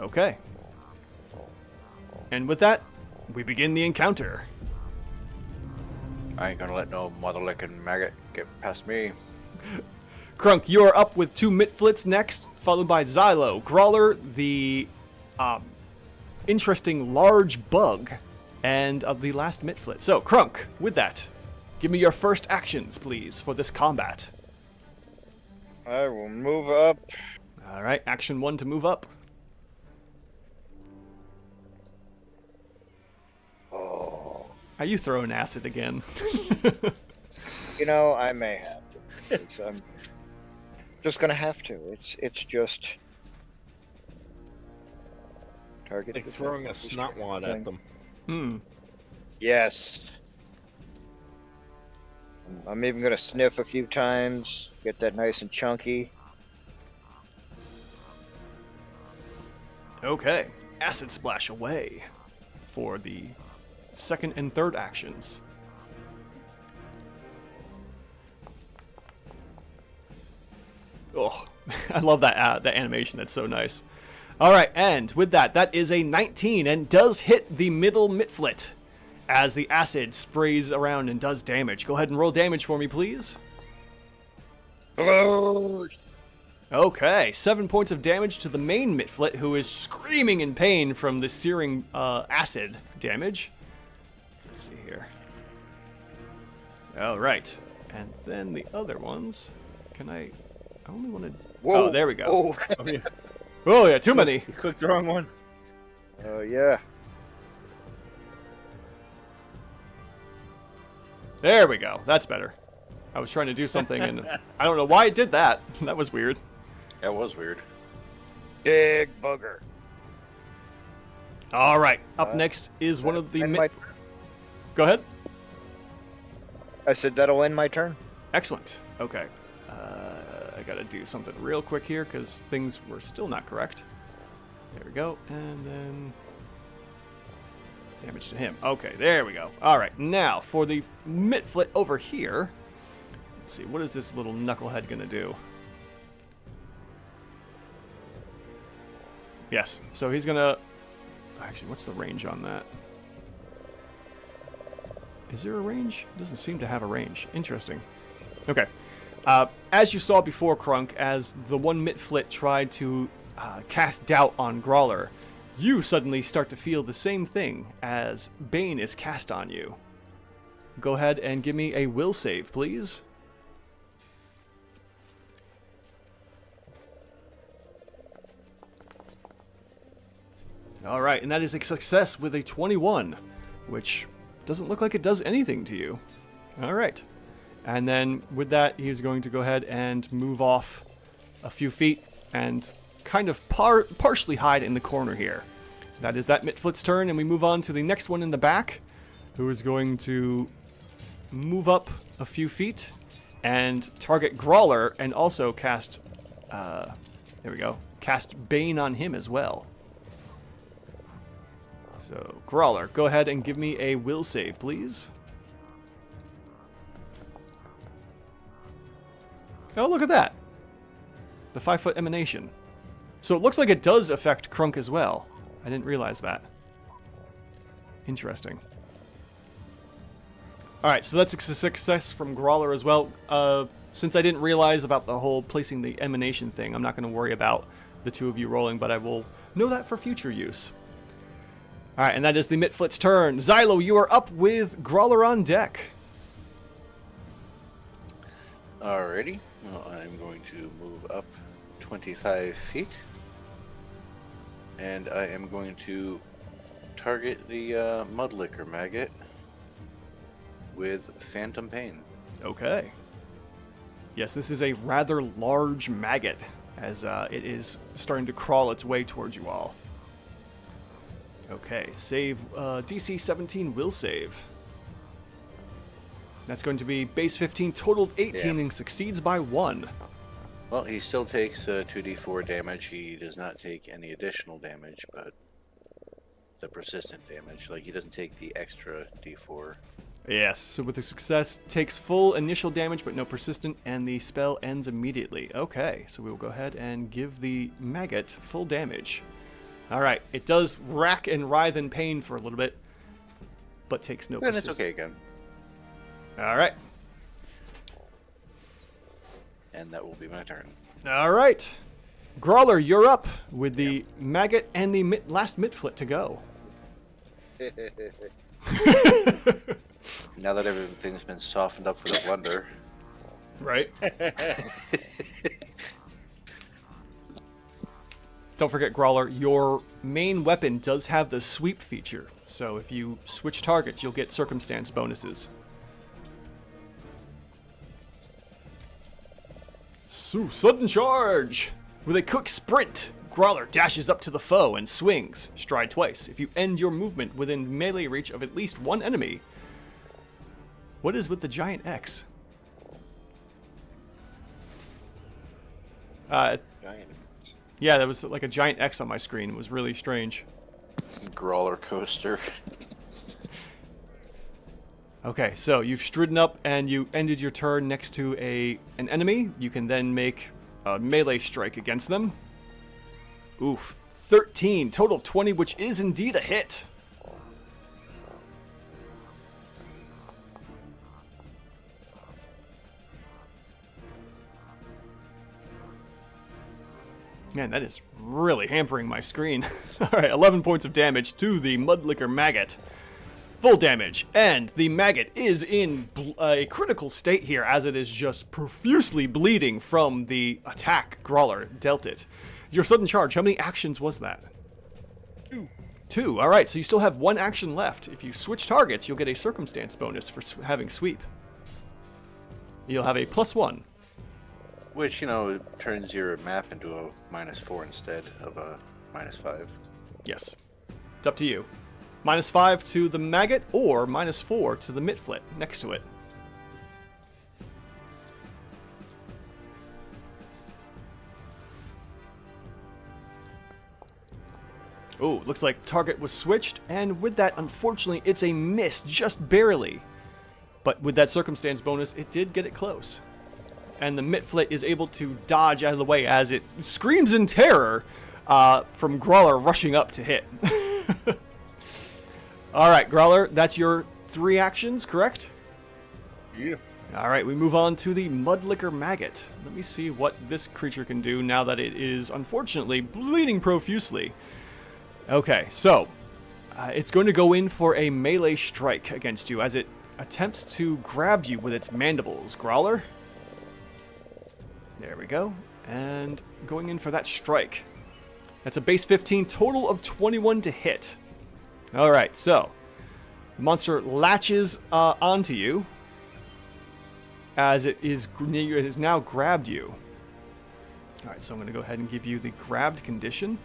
Okay. And with that, we begin the encounter. I ain't gonna let no mother-licking maggot get past me. Crook, you are up with 2 mitflits next, followed by Xylo. Growler, the interesting large bug, and the last mitflit. So, Crook, with that, give me your first actions, please, for this combat. I will move up. All right, action 1 to move up. Are you throwing acid again? You know, I may have to. Because I'm just gonna have to. It's just target. Like throwing a snot wad at them. Hmm. Yes. I'm even gonna sniff a few times, get that nice and chunky. Okay. Acid splash away for the second and third actions. Oh, I love that animation. That's so nice. All right, and with that, that is a 19 and does hit the middle mitflit as the acid sprays around and does damage. Go ahead and roll damage for me, please. Okay, 7 points of damage to the main mitflit, who is screaming in pain from the searing acid damage. Let's see here. All right, and then the other ones. Can I only want to... Whoa. Oh, there we go. Oh, Oh, yeah. Oh, yeah, too many. You clicked the wrong one. yeah. There we go. That's better. I was trying to do something, and I don't know why it did that. That was weird. That was weird. Big bugger. All right. Up next is one of the... End my- Go ahead. I said that'll end my turn. Excellent. Okay. I got to do something real quick here because things were still not correct. There we go. And then... damage to him. Okay, there we go. All right. Now, for the mitflit over here... Let's see. What is this little knucklehead going to do? Yes. So he's going to... Actually, what's the range on that? Is there a range? It doesn't seem to have a range. Interesting. Okay. As you saw before, Crunk, as the one mitflit tried to cast doubt on Grawler, you suddenly start to feel the same thing as Bane is cast on you. Go ahead and give me a will save, please. Alright, and that is a success with a 21, which doesn't look like it does anything to you. Alright. And then with that, he's going to go ahead and move off a few feet and kind of partially hide in the corner here. That is that mitflit's turn, and we move on to the next one in the back, who is going to move up a few feet and target Grawler and also cast, there we go, cast Bane on him as well. So, Grawler, go ahead and give me a will save, please. Oh, look at that. The 5-foot emanation. So it looks like it does affect Crunk as well. I didn't realize that. Interesting. Alright, so that's a success from Grawler as well. Since I didn't realize about the whole placing the emanation thing, I'm not going to worry about the two of you rolling, but I will know that for future use. Alright, and that is the mitflit's turn. Xylo, you are up with Grawler on deck. Alrighty. Well, I'm going to move up 25 feet. And I am going to target the Mudlicker maggot with Phantom Pain. Okay. Yes, this is a rather large maggot, as it is starting to crawl its way towards you all. Okay, save DC 17 will save. That's going to be base 15, total of 18, and succeeds by 1. Well, he still takes 2d4 damage. He does not take any additional damage, but the persistent damage. Like, he doesn't take the extra d4. Yes, so with the success, takes full initial damage, but no persistent, and the spell ends immediately. Okay, so we will go ahead and give the maggot full damage. Alright, it does rack and writhe in pain for a little bit, but takes no And persistent. it's okay again. Alright. And that will be my turn. Alright. Grawler, you're up with the maggot and the last mitflit to go. Now that everything's been softened up for the blunder. Right. Don't forget, Grawler, your main weapon does have the sweep feature. So if you switch targets, you'll get circumstance bonuses. So, sudden charge! With a quick sprint, Growler dashes up to the foe and swings. Stride twice. If you end your movement within melee reach of at least one enemy. What is with the giant X? Giant. Yeah, there was like a giant X on my screen. It was really strange. Growler coaster. Okay, so you've stridden up and you ended your turn next to an enemy. You can then make a melee strike against them. Oof. 13, total of 20, which is indeed a hit. Man, that is really hampering my screen. Alright, 11 points of damage to the Mudlicker Maggot. Full damage, and the maggot is in a critical state here as it is just profusely bleeding from the attack Growler dealt it. Your sudden charge, how many actions was that? 2. 2, alright, so you still have 1 action left. If you switch targets, you'll get a circumstance bonus for having sweep. You'll have a +1. Which, turns your map into a -4 instead of a -5. Yes. It's up to you. -5 to the maggot, or -4 to the mitflit next to it. Oh, looks like target was switched, and with that, unfortunately, it's a miss, just barely. But with that circumstance bonus, it did get it close. And the mitflit is able to dodge out of the way as it screams in terror from Growler rushing up to hit. Alright, Growler, that's your 3 actions, correct? Yeah. Alright, we move on to the Mudlicker Maggot. Let me see what this creature can do now that it is, unfortunately, bleeding profusely. Okay, so, it's going to go in for a melee strike against you as it attempts to grab you with its mandibles. Growler? There we go. And going in for that strike. That's a base 15, total of 21 to hit. Alright, so the monster latches onto you as it has now grabbed you. Alright, so I'm going to go ahead and give you the grabbed condition.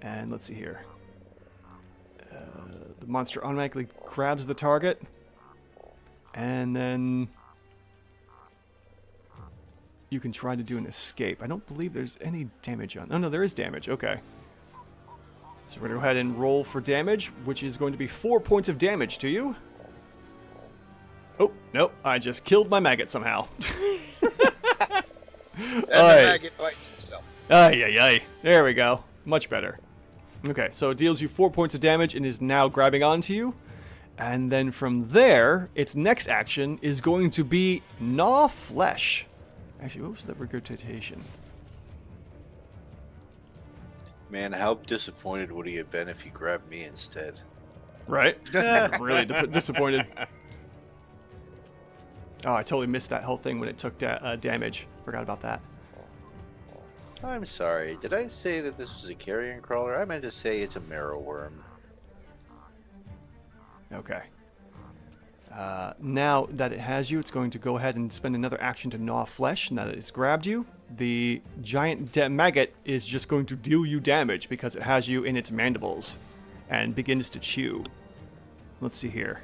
And let's see here. The monster automatically grabs the target. And then you can try to do an escape. I don't believe there's any damage on... Oh, no, there is damage. Okay. So we're going to go ahead and roll for damage, which is going to be 4 points of damage to you. Oh, nope. I just killed my maggot somehow. And the maggot bites himself. Ay, ay, ay. There we go. Much better. Okay, so it deals you 4 points of damage and is now grabbing onto you. And then from there, its next action is going to be Gnaw Flesh. Actually, what was that regurgitation? Man, how disappointed would he have been if he grabbed me instead? Right? Really disappointed. Oh, I totally missed that whole thing when it took damage. Forgot about that. I'm sorry. Did I say that this was a carrion crawler? I meant to say it's a marrow worm. Okay. Now that it has you, it's going to go ahead and spend another action to gnaw flesh. Now that it's grabbed you, the giant maggot is just going to deal you damage because it has you in its mandibles and begins to chew. Let's see here.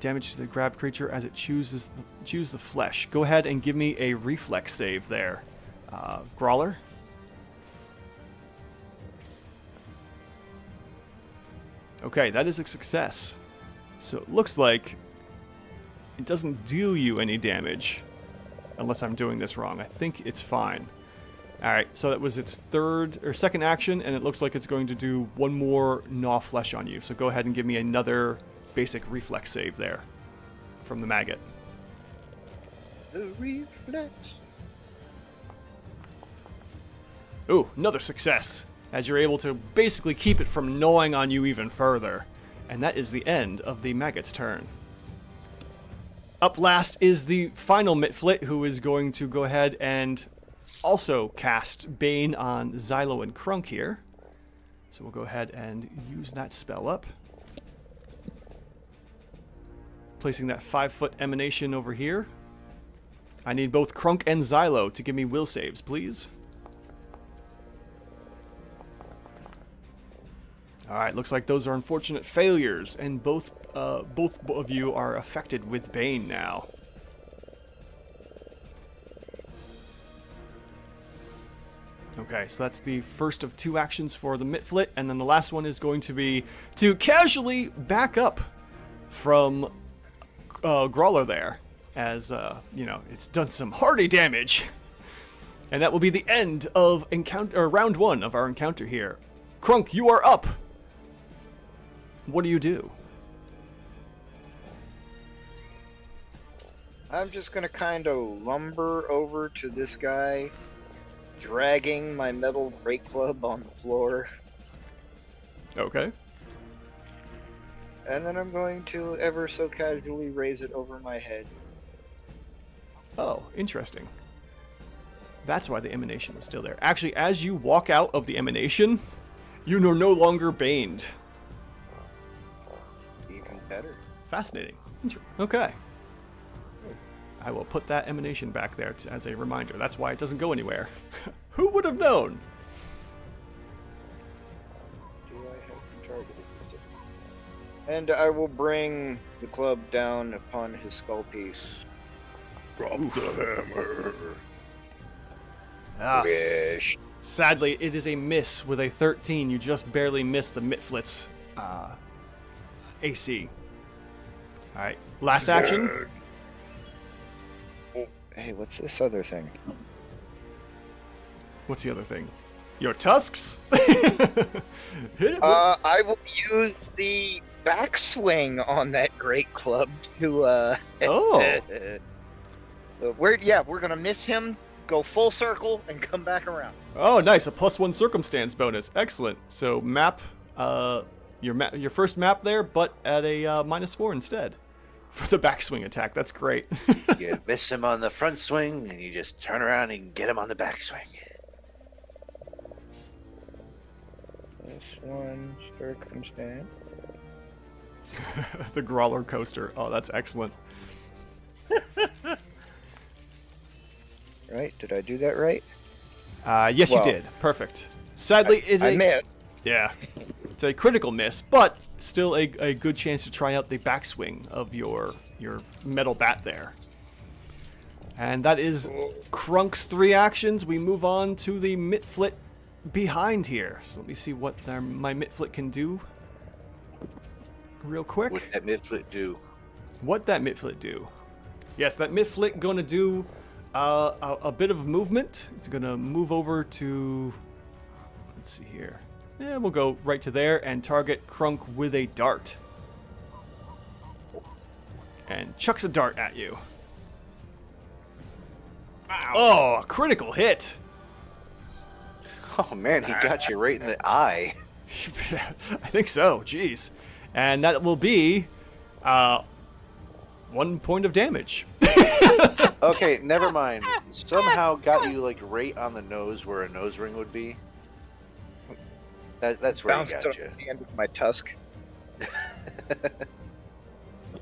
Damage to the grabbed creature as it chews the flesh. Go ahead and give me a reflex save there. Growler. Okay, that is a success. So it looks like it doesn't deal you any damage. Unless I'm doing this wrong. I think it's fine. Alright, so that was its second action, and it looks like it's going to do one more gnaw flesh on you. So go ahead and give me another basic reflex save there from the maggot. The reflex. Ooh, another success, as you're able to basically keep it from gnawing on you even further. And that is the end of the maggot's turn. Up last is the final Mitflit, who is going to go ahead and also cast Bane on Xylo and Crunk here. So we'll go ahead and use that spell up. Placing that 5-foot emanation over here. I need both Crunk and Xylo to give me will saves, please. Alright, looks like those are unfortunate failures, and both of you are affected with Bane now. Okay, so that's the first of 2 actions for the Mitflit, and then the last one is going to be to casually back up from Grawler there, as, it's done some hearty damage. And that will be the end of round 1 of our encounter here. Crunk, you are up! What do you do? I'm just gonna kind of lumber over to this guy, dragging my metal great club on the floor. Okay. And then I'm going to ever so casually raise it over my head. Oh, interesting. That's why the emanation was still there. Actually, as you walk out of the emanation, you are no longer baned. Even better. Fascinating. Okay. I will put that emanation back there as a reminder. That's why it doesn't go anywhere. Who would have known? Do I have some target? And I will bring the club down upon his skull piece. Drop the hammer. Ah, Wish. sadly, it is a miss with a 13. You just barely missed the Mitflit's AC. Alright, last action. Hey, what's this other thing? What's the other thing? Your tusks? Hit it. I will use the backswing on that great club to Oh. we're gonna miss him, go full circle, and come back around. Oh, nice. A +1 circumstance bonus. Excellent. So map your first map there, but at a -4 instead for the backswing attack. That's great. You miss him on the front swing, and you just turn around and get him on the backswing. +1 circumstance. The Grawler coaster. Oh, that's excellent. Right? Did I do that right? Yes, Well, you did. Perfect. Sadly, I missed. Yeah, it's a critical miss, but still a good chance to try out the backswing of your metal bat there. And that is Crunk's 3 actions. We move on to the Mitflit behind here. So let me see what my Mitflit can do real quick. What that Mitflit do? What that Mitflit do? Yes, that Mitflit gonna do a bit of movement. It's gonna move over to, let's see here. Yeah, we'll go right to there and target Crunk with a dart. And chucks a dart at you. Oh, a critical hit. Oh man, he got you right in the eye. I think so. Jeez. And that will be 1 point of damage. Okay, never mind. Somehow got you like right on the nose where a nose ring would be. That's where he Bounced got off you. the end of my tusk.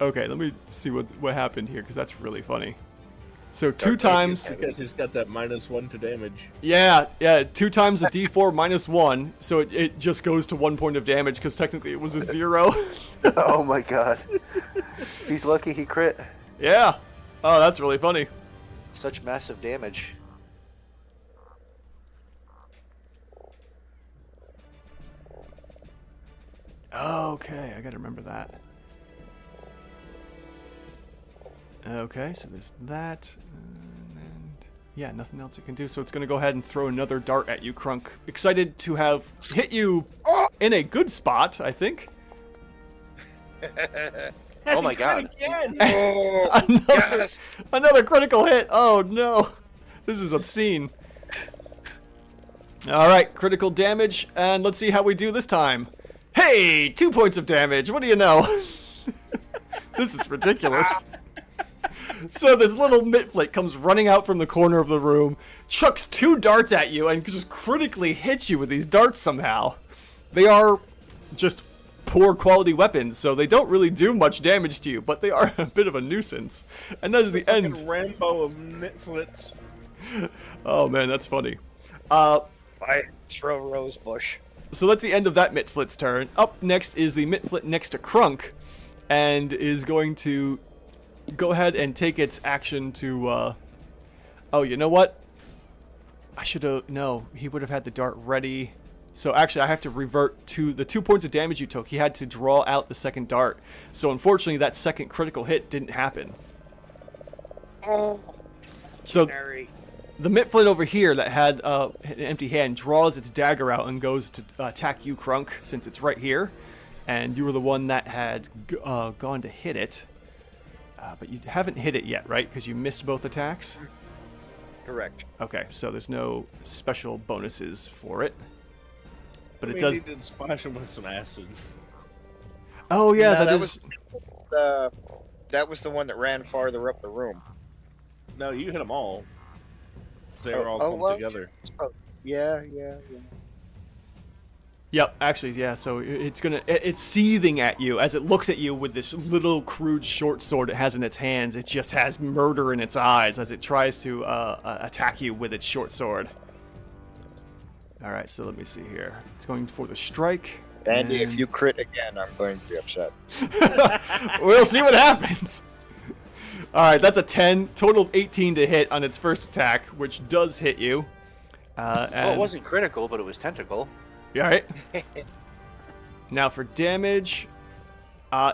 Okay, let me see what happened here, because that's really funny. So 2 times... Because he's got that -1 to damage. Yeah, 2 times a d4 -1, so it just goes to 1 point of damage, because technically it was a 0. Oh my god. He's lucky he crit. Yeah. Oh, that's really funny. Such massive damage. Okay, I gotta remember that. Okay, so there's that. And yeah, nothing else it can do. So it's gonna go ahead and throw another dart at you, Crunk. Excited to have hit you in a good spot, I think. Oh my god. Oh, Another critical hit. Oh no. This is obscene. Alright, critical damage, and let's see how we do this time. Hey, 2 points of damage. What do you know? This is ridiculous. So this little Mitflit comes running out from the corner of the room, chucks 2 darts at you, and just critically hits you with these darts somehow. They are just poor quality weapons, so they don't really do much damage to you, but they are a bit of a nuisance. And that is the end. Rambo of Nitflits. Oh man, that's funny. I throw Rosebush. So that's the end of that Mitflit's turn. Up next is the Mitflit next to Crunk, and is going to go ahead and take its action to, oh, you know what? I should have, no, he would have had the dart ready. So actually, I have to revert to the 2 points of damage you took. He had to draw out the second dart. So unfortunately, that second critical hit didn't happen. Oh, So Mary. the Mitflit over here that had an empty hand draws its dagger out and goes to attack you, Crunk, since it's right here. And you were the one that had gone to hit it. But you haven't hit it yet, right? Because you missed both attacks? Correct. Okay, so there's no special bonuses for it. But it I does... mean, he did splash him with some acid. Oh, yeah, No, that was is... that was the one that ran farther up the room. No, you hit them all. They were all Oh, clumped well, together. Oh, yeah. Yep, actually, yeah, so it's seething at you as it looks at you with this little crude short sword it has in its hands. It just has murder in its eyes as it tries to attack you with its short sword. Alright, so let me see here. It's going for the strike. Andy, and- if you crit again, I'm going to be upset. We'll see what happens. Alright, that's a 10. Total of 18 to hit on its first attack, which does hit you. Well, it wasn't critical, but it was tentacle. You alright? Now for damage,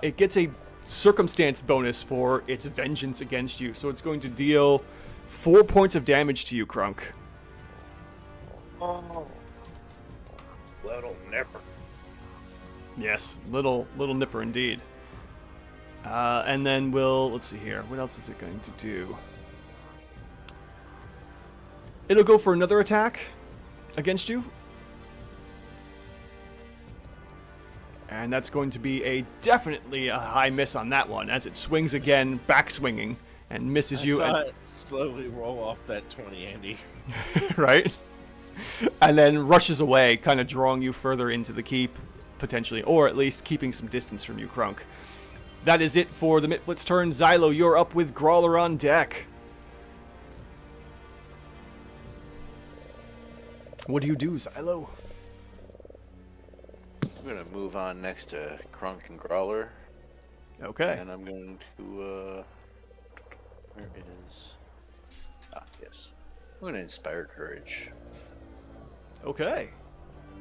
it gets a circumstance bonus for its vengeance against you. So it's going to deal 4 points of damage to you, Crunk. Oh, little nipper. Yes, little nipper indeed. And then let's see here. What else is it going to do? It'll go for another attack against you. And that's going to be definitely a high miss on that one, as it swings again, back swinging, and misses you. I saw it slowly roll off that 20, Andy. Right? And then rushes away, kind of drawing you further into the keep, potentially, or at least keeping some distance from you, Crunk. That is it for the Mitflit's turn. Xylo, you're up with Grawler on deck. What do you do, Xylo? I'm gonna move on next to Crunk and Growler, Okay. and I'm going to where is? Yes. I'm gonna inspire courage. Okay.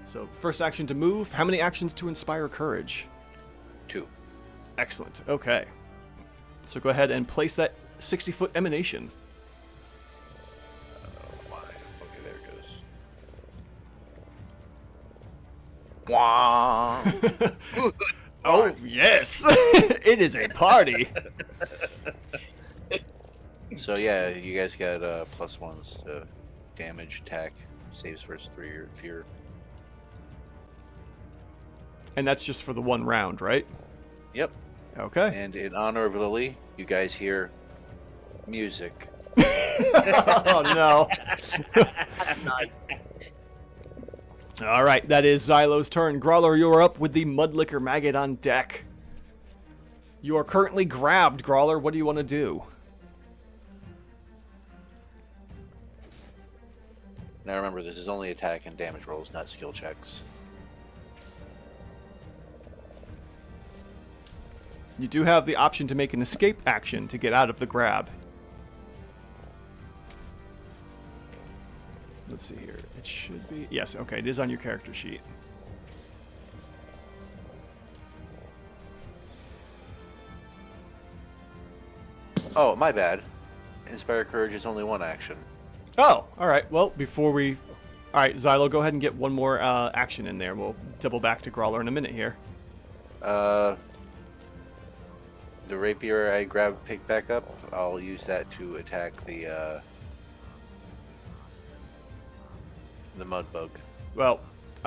So, first action to move. How many actions to inspire courage? 2. Excellent. Okay. So go ahead and place that 60-foot emanation. Why? Okay, there it goes. Wah! Oh, yes! It is a party! So yeah, you guys got +1s to damage, attack, saves versus 3 or fear. And that's just for the one round, right? Yep. Okay. And in honor of Lily, you guys hear music. Oh, no. All right, that is Xylo's turn. Growler, you're up with the Mudlicker Maggot on deck. You are currently grabbed, Growler. What do you want to do? Now remember, this is only attack and damage rolls, not skill checks. You do have the option to make an escape action to get out of the grab. Let's see here. It should be... Yes, okay, it is on your character sheet. Oh, my bad. Inspire courage is only 1 action. Oh, all right. Well, before we... All right, Xylo, go ahead and get one more action in there. We'll double back to Growler in a minute here. The rapier I picked back up, I'll use that to attack the mud bug. Well,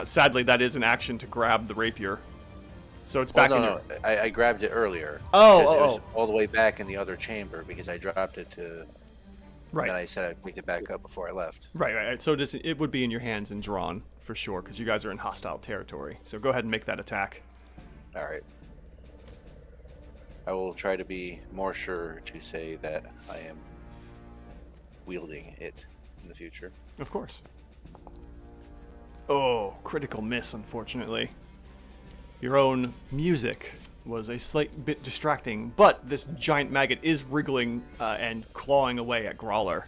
sadly, that is an action to grab the rapier. So it's back in your... I grabbed it earlier. Oh, because oh, it was all the way back in the other chamber because I dropped it to Right. And then I said I'd pick it back up before I left. Right. So it would be in your hands and drawn for sure, because you guys are in hostile territory. So go ahead and make that attack. All right. I will try to be more sure to say that I am wielding it in the future. Of course. Oh, critical miss, unfortunately. Your own music was a slight bit distracting, but this giant maggot is wriggling and clawing away at Grawler.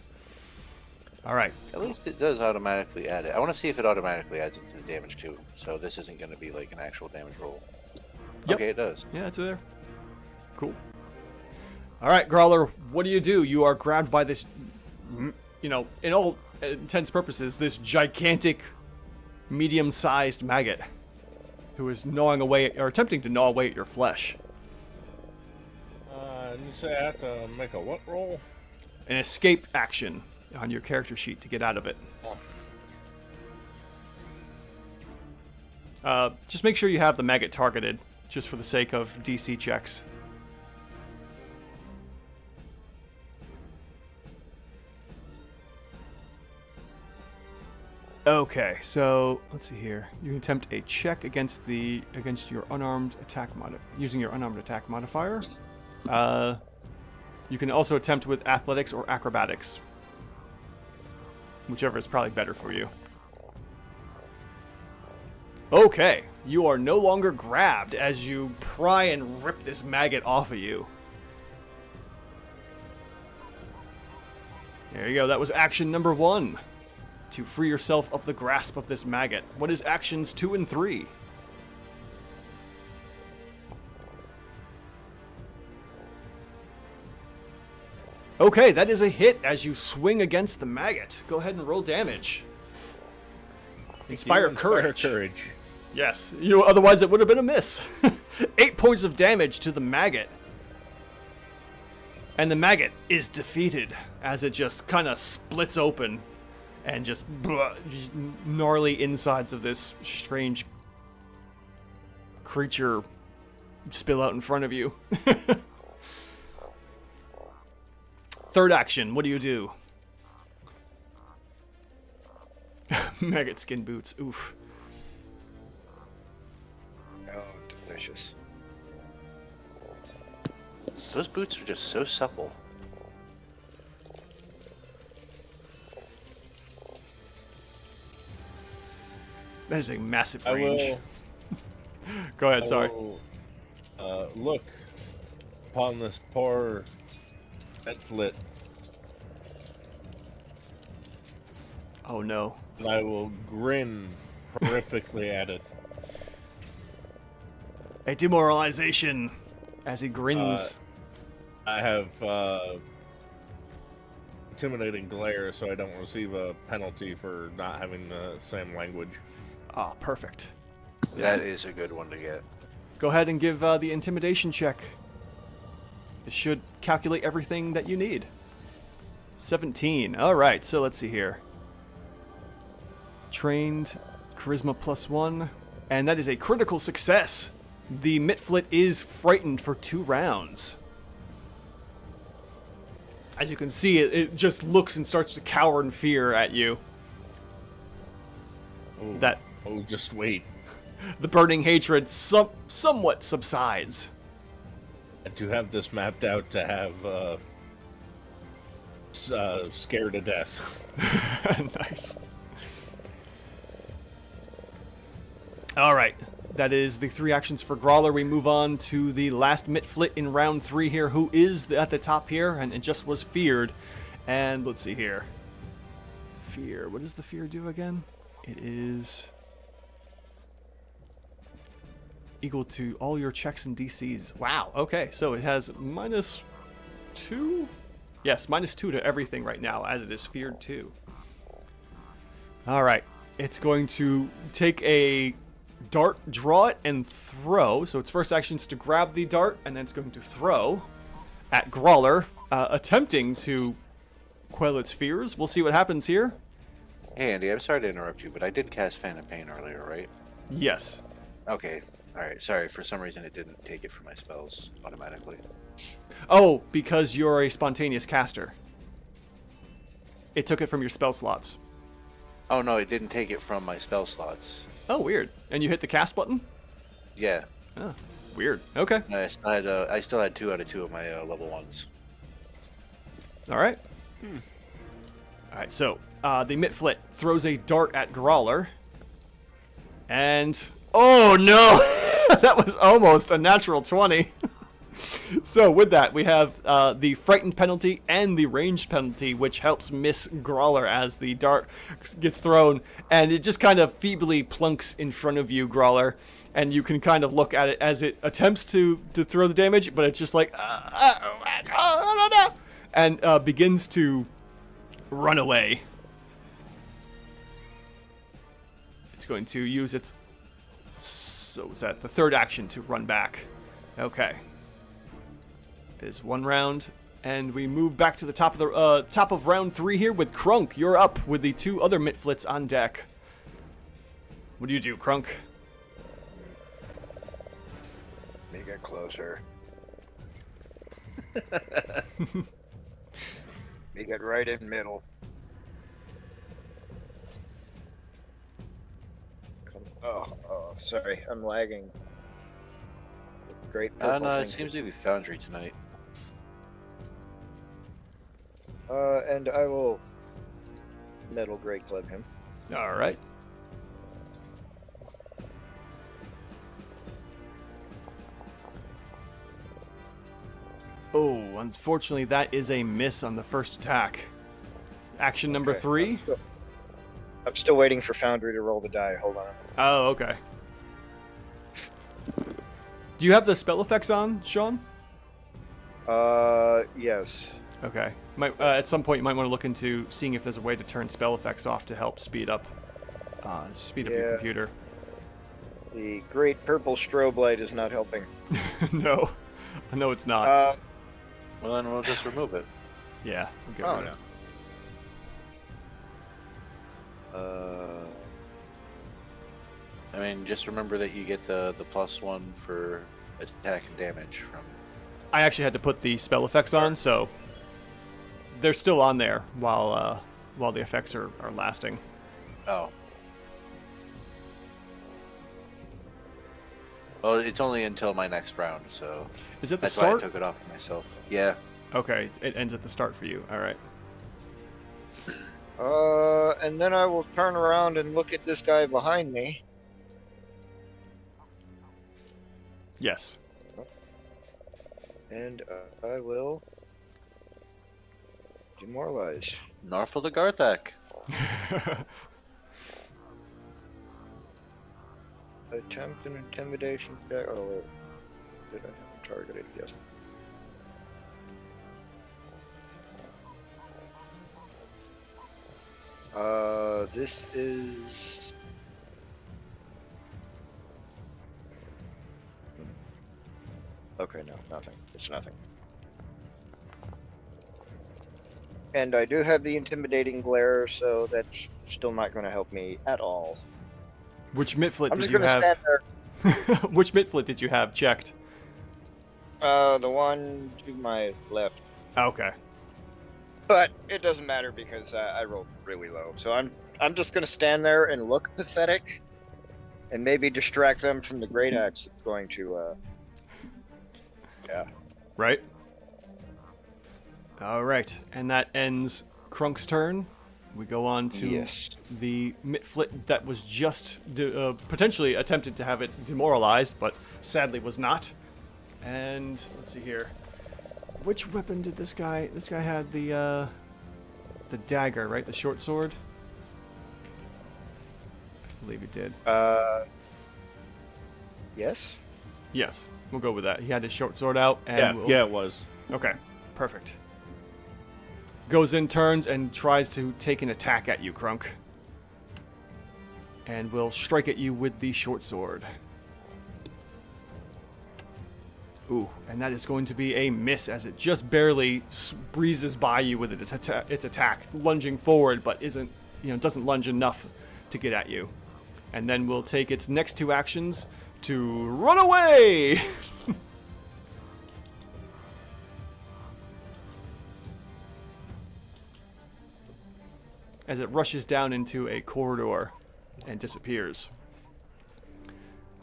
All right. At least it does automatically add it. I want to see if it automatically adds it to the damage too. So this isn't going to be like an actual damage roll. Yep. Okay, it does. Yeah, it's there. Cool. All right, Grawler, what do? You are grabbed by this, in all intents and purposes, this gigantic, medium-sized maggot who is gnawing away, or attempting to gnaw away at your flesh. And you say I have to make a what roll? An escape action on your character sheet to get out of it. Just make sure you have the maggot targeted, just for the sake of DC checks. Okay, so let's see here. You can attempt a check against your unarmed attack using your unarmed attack modifier. You can also attempt with athletics or acrobatics, whichever is probably better for you. Okay, you are no longer grabbed as you pry and rip this maggot off of you. There you go. That was action number 1. To free yourself of the grasp of this maggot. What is actions 2 and 3? Okay, that is a hit as you swing against the maggot. Go ahead and roll damage. Inspire courage. Yes, otherwise it would have been a miss. 8 points of damage to the maggot. And the maggot is defeated as it just kind of splits open. And just gnarly insides of this strange creature spill out in front of you. Third action, what do? Maggot skin boots, oof. Oh, delicious. Those boots are just so supple. That is a massive range. Go ahead, sorry. Look upon this poor netflit. Oh no. And I will grin horrifically at it. A demoralization as he grins. I have intimidating glare, so I don't receive a penalty for not having the same language. Ah, perfect. That is a good one to get. Go ahead and give the intimidation check. It should calculate everything that you need. 17. All right, so let's see here. Trained, charisma +1, and that is a critical success. The Mitflit is frightened for 2 rounds. As you can see, it just looks and starts to cower in fear at you. Oh, just wait. The burning hatred somewhat subsides. To have this mapped out to have scared to death. Nice. All right. That is the 3 actions for Grawler. We move on to the last Mitflit in round 3 here, who is at the top here and just was feared. And let's see here. Fear. What does the fear do again? It is equal to all your checks and DCs. Wow. Okay. So it has -2? Yes, -2 to everything right now, as it is feared too. All right. It's going to take a dart, draw it, and throw. So its first action is to grab the dart, and then it's going to throw at Grawler, attempting to quell its fears. We'll see what happens here. Hey, Andy, I'm sorry to interrupt you, but I did cast Fan of Pain earlier, right? Yes. Okay. All right. Sorry. For some reason, it didn't take it from my spells automatically. Oh, because you're a spontaneous caster. It took it from your spell slots. Oh no, it didn't take it from my spell slots. Oh, weird. And you hit the cast button? Yeah. Oh, weird. Okay. I still had 2 out of 2 of my level 1s. All right. All right, so the Mitflit throws a dart at Grawler. And... oh, no! That was almost a natural 20. So with that, we have the frightened penalty and the ranged penalty, which helps miss Grawler as the dart gets thrown, and it just kind of feebly plunks in front of you, Grawler, and you can kind of look at it as it attempts to throw the damage, but it's just like, and begins to run away. It's going to use its, so is that the third action to run back? Okay. Is one round, and we move back to the top of round 3 here with Crunk. You're up with the 2 other Mitflits on deck. What do you do, Crunk? Let me get closer. Me get right in middle. Oh, sorry, I'm lagging. Great purple No, it thing. seems to be Foundry tonight. And I will metal great club him. All right. Oh, unfortunately, that is a miss on the first attack. Action number Okay. 3. I'm still waiting for Foundry to roll the die. Hold on. Oh, okay. Do you have the spell effects on, Sean? Yes. Okay. At some point, you might want to look into seeing if there's a way to turn spell effects off to help speed up your Yeah. computer. The great purple strobe light is not helping. No, it's not. Well, then we'll just remove it. Yeah. We'll get Oh, rid of it. I mean, just remember that you get the +1 for attack and damage from. I actually had to put the spell effects on, so they're still on there while the effects are lasting. Oh. Well, it's only until my next round, so Is it the that's why I start? took it off myself. Yeah. Okay, it ends at the start for you. All right. And then I will turn around and look at this guy behind me. Yes. And I will demoralize. Norfolk the Garthak. Attempt an intimidation check. Oh, wait. Did I have him targeted? Yes. This is... Okay, no, nothing. It's nothing. And I do have the intimidating glare, so that's still not going to help me at all. Which Mitflit I'm did just you going to have? stand there. Which Mitflit did you have checked? The one to my left. Okay. But it doesn't matter because I rolled really low. So I'm just gonna stand there and look pathetic, and maybe distract them from the great axe that's going to. Yeah. Right. All right, and that ends Crunk's turn. We go on to Yes. the Mitflit that was just potentially attempted to have it demoralized, but sadly was not. And let's see here. Which weapon did this guy? This guy had the dagger, right? The short sword. I believe he did. Yes. Yes, we'll go with that. He had his short sword out, and Yeah, it was. Okay, perfect. Goes in, turns, and tries to take an attack at you, Crunk. And will strike at you with the short sword. Ooh, and that is going to be a miss as it just barely breezes by you with its attack, lunging forward, but doesn't lunge enough to get at you. And then we'll take its next 2 actions to run away! as it rushes down into a corridor and disappears.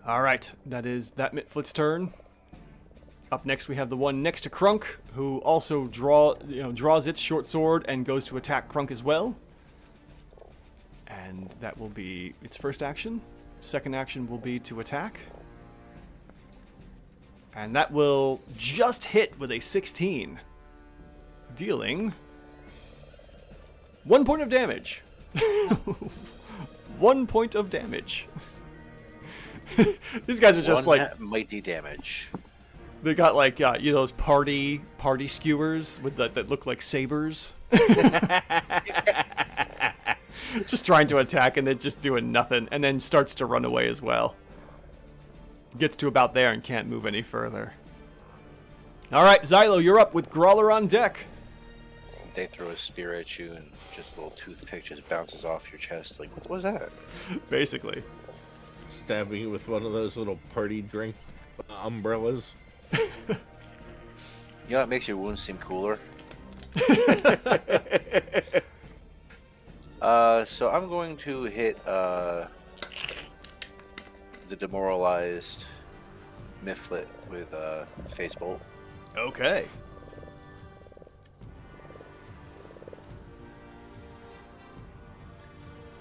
All right, that is that Mitflit's turn. Up next, we have the one next to Crunk, who also draws its short sword and goes to attack Crunk as well. And that will be its first action. Second action will be to attack. And that will just hit with a 16, dealing 1 point of damage. 1 point of damage. These guys are just like mighty damage. They got like those party skewers with that look like sabers. Just trying to attack and then just doing nothing, and then starts to run away as well. Gets to about there and can't move any further. All right, Xylo, you're up with Grawler on deck. They throw a spear at you, and just a little toothpick just bounces off your chest. Like, what was that? Basically. Stabbing you with one of those little party drink umbrellas. You know what makes your wounds seem cooler? So I'm going to hit the demoralized Mifflet with Face Bolt. Okay.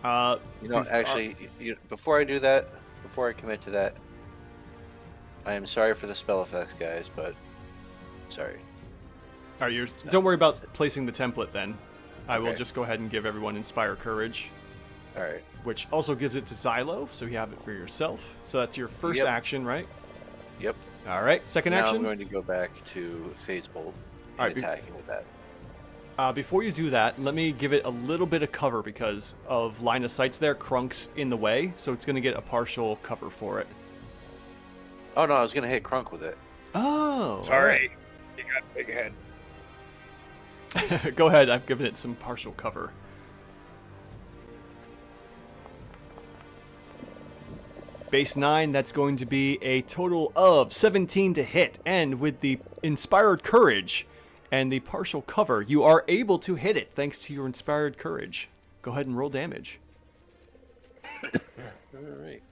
Actually, before I do that, before I commit to that, I am sorry for the spell effects, guys, but sorry. All right, don't worry about placing the template then. I will Okay. just go ahead and give everyone Inspire Courage, All right. which also gives it to Xylo, so you have it for yourself. So that's your first Yep. action, right? Yep. All right, second Now action. I'm going to go back to Phase Bolt All and right, attacking with that. Before you do that, let me give it a little bit of cover because of line of sights there. Crunk's in the way, so it's going to get a partial cover for it. Oh no, I was going to hit Crunk with it. Oh. Sorry. You got a big head. Go ahead, I've given it some partial cover. Base 9, that's going to be a total of 17 to hit. And with the Inspired Courage and the partial cover, you are able to hit it thanks to your Inspired Courage. Go ahead and roll damage. Alright.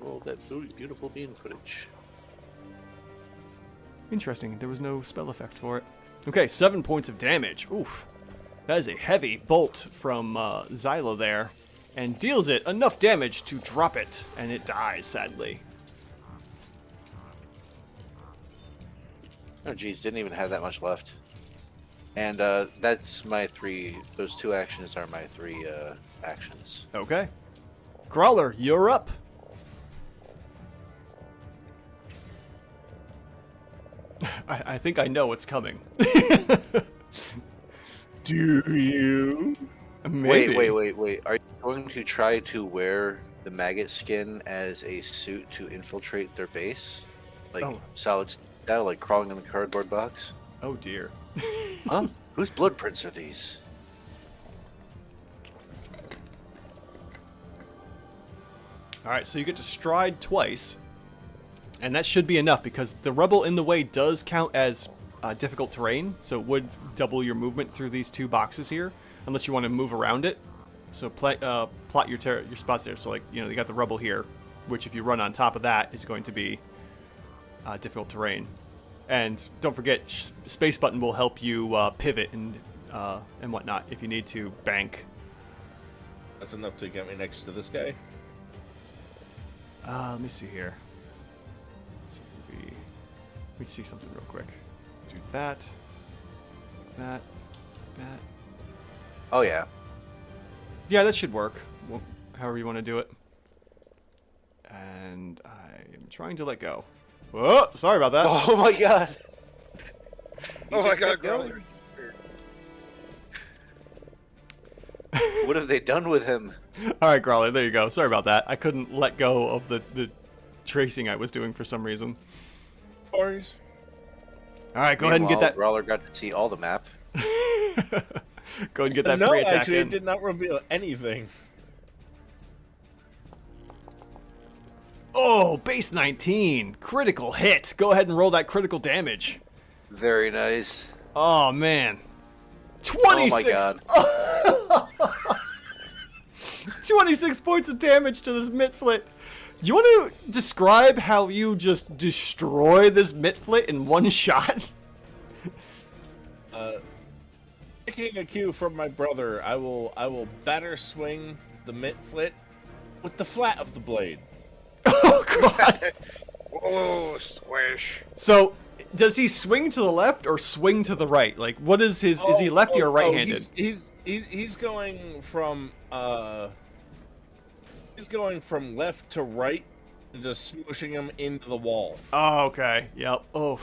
Roll that beautiful bean footage. Interesting, there was no spell effect for it. Okay, 7 points of damage. Oof. That is a heavy bolt from Xylo there. And deals it enough damage to drop it. And it dies, sadly. Oh geez, didn't even have that much left. And that's my 3, those 2 actions are my 3 actions. Okay. Crawler, you're up. I think I know what's coming. Do you? Maybe. Wait. Are you going to try to wear the maggot skin as a suit to infiltrate their base? Like solid style, like crawling in the cardboard box? Oh dear. Huh? Whose blood prints are these? Alright, so you get to stride twice. And that should be enough because the rubble in the way does count as difficult terrain. So it would double your movement through these 2 boxes here. Unless you want to move around it. So plot your spots there. So like, you got the rubble here. Which if you run on top of that is going to be difficult terrain. And don't forget, space button will help you pivot and whatnot if you need to bank. That's enough to get me next to this guy. Let me see here. Let me see something real quick. Do that. Oh yeah. Yeah, that should work. Well, however you want to do it. And I'm trying to let go. Whoa, sorry about that. Oh my god. Oh my god, Growler. What have they done with him? All right, Grawler, there you go. Sorry about that. I couldn't let go of the tracing I was doing for some reason. Boris. All right, go ahead and get that. Growler got to see all the map. Go ahead and get that No, free attack actually, in. it did not reveal anything. Oh, base 19. Critical hit. Go ahead and roll that critical damage. Very nice. Oh, man. 26. Oh my god. 26 points of damage to this Mitflit. Do you want to describe how you just destroy this Mitflit in one shot? Taking a cue from my brother, I will batter swing the Mitflit with the flat of the blade. Oh god! Oh, squish. So, does he swing to the left or swing to the right? Like, what is his? Is he lefty or right-handed? He's going from left to right, and just smooshing him into the wall. Oh, okay. Yep. Oh,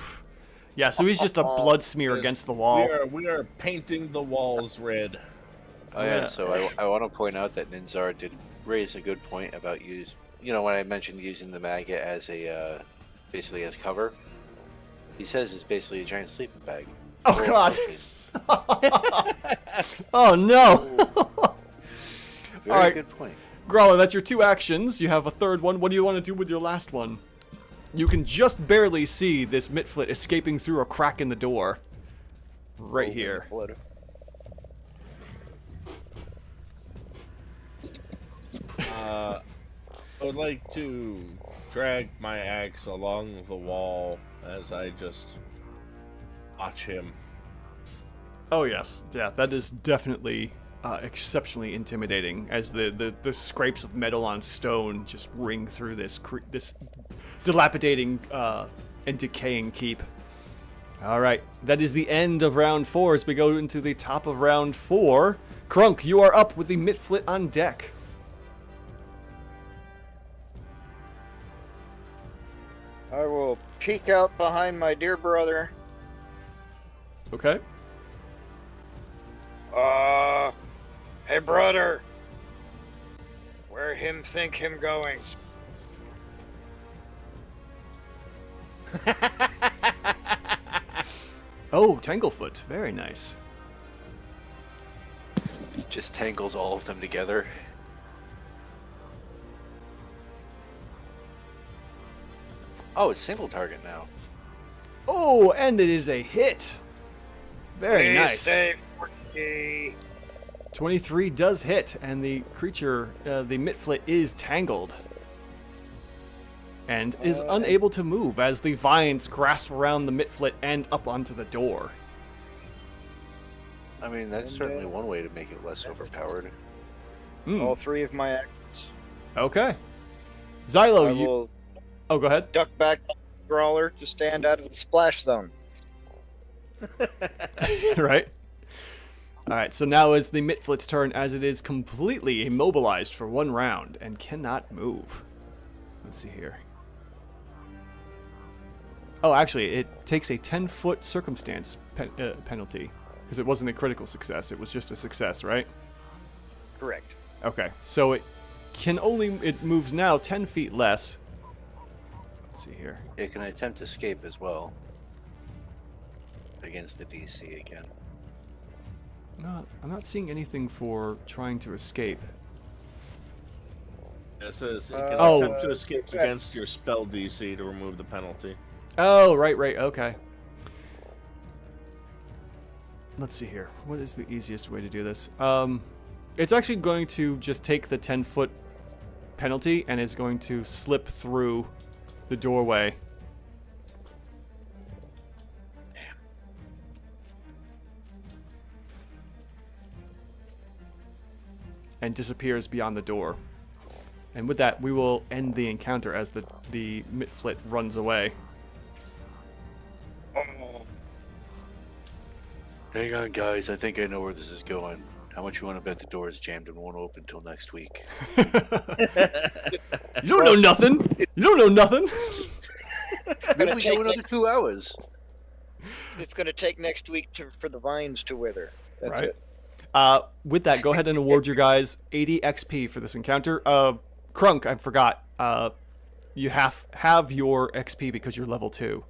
yeah. So he's just a blood smear against the wall. We are painting the walls red. Oh yeah, so I want to point out that Ninzar did raise a good point about when I mentioned using the maggot as a basically as cover. He says it's basically a giant sleeping bag. Oh god. Oh no. Very Alright. good point. Growler, that's your 2 actions. You have a third one. What do you want to do with your last one? You can just barely see this Mitflit escaping through a crack in the door. Right here. Blood. I would like to drag my axe along the wall as I just watch him. Oh yes, yeah, that is definitely exceptionally intimidating as the scrapes of metal on stone just ring through this dilapidating and decaying keep. All right, that is the end of round 4 as we go into the top of round 4. Crunk, you are up with the Mitflit on deck. I will peek out behind my dear brother. Okay. Hey brother. Where him think him going? Oh, Tanglefoot, very nice. He just tangles all of them together. Oh, it's single target now. Oh, and it is a hit. Very Please nice. save for me. 23 does hit, and the creature, the Mitflit, is tangled. And is unable to move as the vines grasp around the Mitflit and up onto the door. I mean, that's certainly one way to make it less overpowered. All 3 of my actions. Okay. Xylo, I you... will Oh, go ahead. duck back to the Brawler to stand out of the splash zone. Right? Alright, so now is the Mitflit's turn as it is completely immobilized for 1 round and cannot move. Let's see here. Oh, actually, it takes a 10-foot circumstance penalty because it wasn't a critical success. It was just a success, right? Correct. Okay, so it moves now 10 feet less. Let's see here. It can attempt escape as well. Against the DC again. No, I'm not seeing anything for trying to escape. It says it can attempt to escape against your spell DC to remove the penalty. Oh, right, okay. Let's see here. What is the easiest way to do this? It's actually going to just take the 10-foot penalty and is going to slip through the doorway. And disappears beyond the door. And with that, we will end the encounter as the Mitflit runs away. Hang on, guys. I think I know where this is going. How much you want to bet the door is jammed and won't open until next week? You don't know nothing. You don't know nothing. Maybe we go another 2 hours. It's going to take next week for the vines to wither. That's Right. it. With that, go ahead and award your guys 80 XP for this encounter. Crunk, I forgot. You have your XP because you're level 2.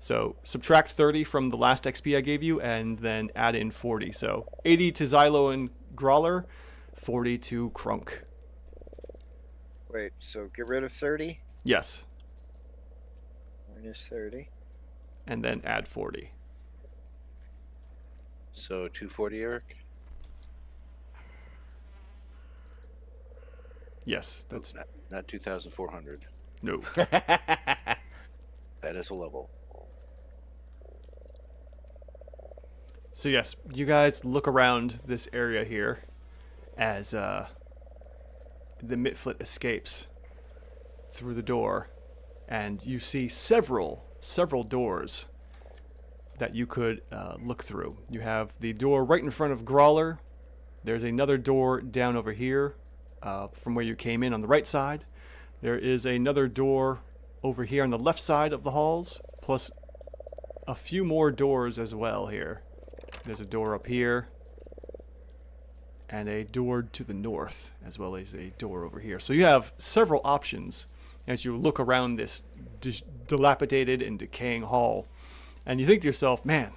So subtract 30 from the last XP I gave you, and then add in 40. So 80 to Xylo and Grawler, 40 to Crunk. Wait, so get rid of 30? Yes. Minus 30. And then add 40. So 240, Eric? Yes, that's Not 2,400. no. That is a level. So yes, you guys look around this area here as the Mitflit escapes through the door, and you see several doors that you could look through. You have the door right in front of Grawler. There's another door down over here from where you came in on the right side. There is another door over here on the left side of the halls, plus a few more doors as well here. There's a door up here, and a door to the north, as well as a door over here. So you have several options as you look around this dilapidated and decaying hall. And you think to yourself, man,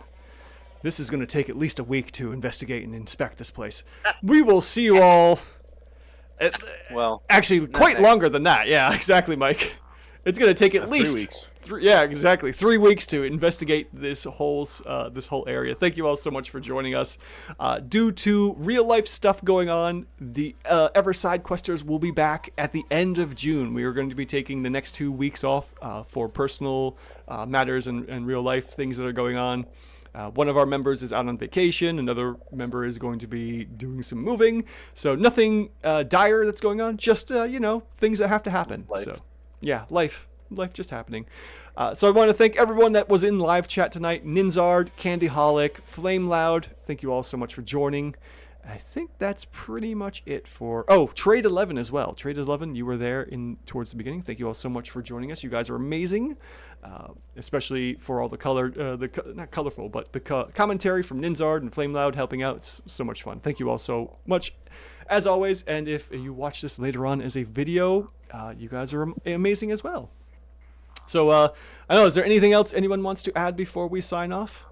this is going to take at least a week to investigate and inspect this place. We will see you all... Well, actually, quite longer than that. Yeah, exactly, Mike. It's going to take at least 3 weeks. Yeah, exactly. 3 weeks to investigate this whole area. Thank you all so much for joining us. Due to real life stuff going on, the Ever Sidequesters will be back at the end of June. We are going to be taking the next 2 weeks off for personal matters and real life things that are going on. One of our members is out on vacation. Another member is going to be doing some moving. So nothing dire that's going on. Just things that have to happen. Life. So yeah, life just happening. So I want to thank everyone that was in live chat tonight. Ninzard, Candyholic, Flame Loud. Thank you all so much for joining. I think that's pretty much it for... Oh, Trade 11 as well. Trade 11, you were there towards the beginning. Thank you all so much for joining us. You guys are amazing, especially for all the not colorful, but the commentary from Ninzard and Flame Loud helping out. It's so much fun. Thank you all so much, as always. And if you watch this later on as a video, you guys are amazing as well. So, I don't know, is there anything else anyone wants to add before we sign off?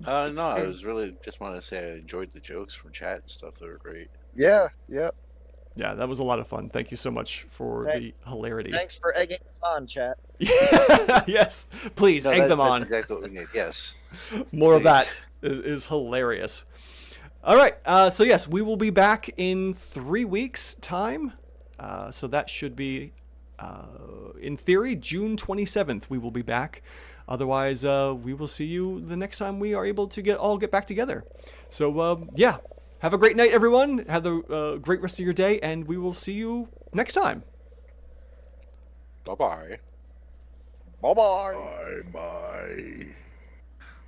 No, I was really just wanted to say I enjoyed the jokes from chat and stuff. They were great. Yeah. Yeah, that was a lot of fun. Thank you so much for the hilarity. Thanks for egging us on, chat. Yes, please, egg them on. That's exactly what we need, yes. More of that is hilarious. All right, so yes, we will be back in 3 weeks' time. So that should be, in theory, June 27th we will be back. Otherwise, we will see you the next time we are able to get back together. So, yeah, have a great night, everyone. Have a great rest of your day, and we will see you next time. Bye-bye. Bye-bye. Bye-bye.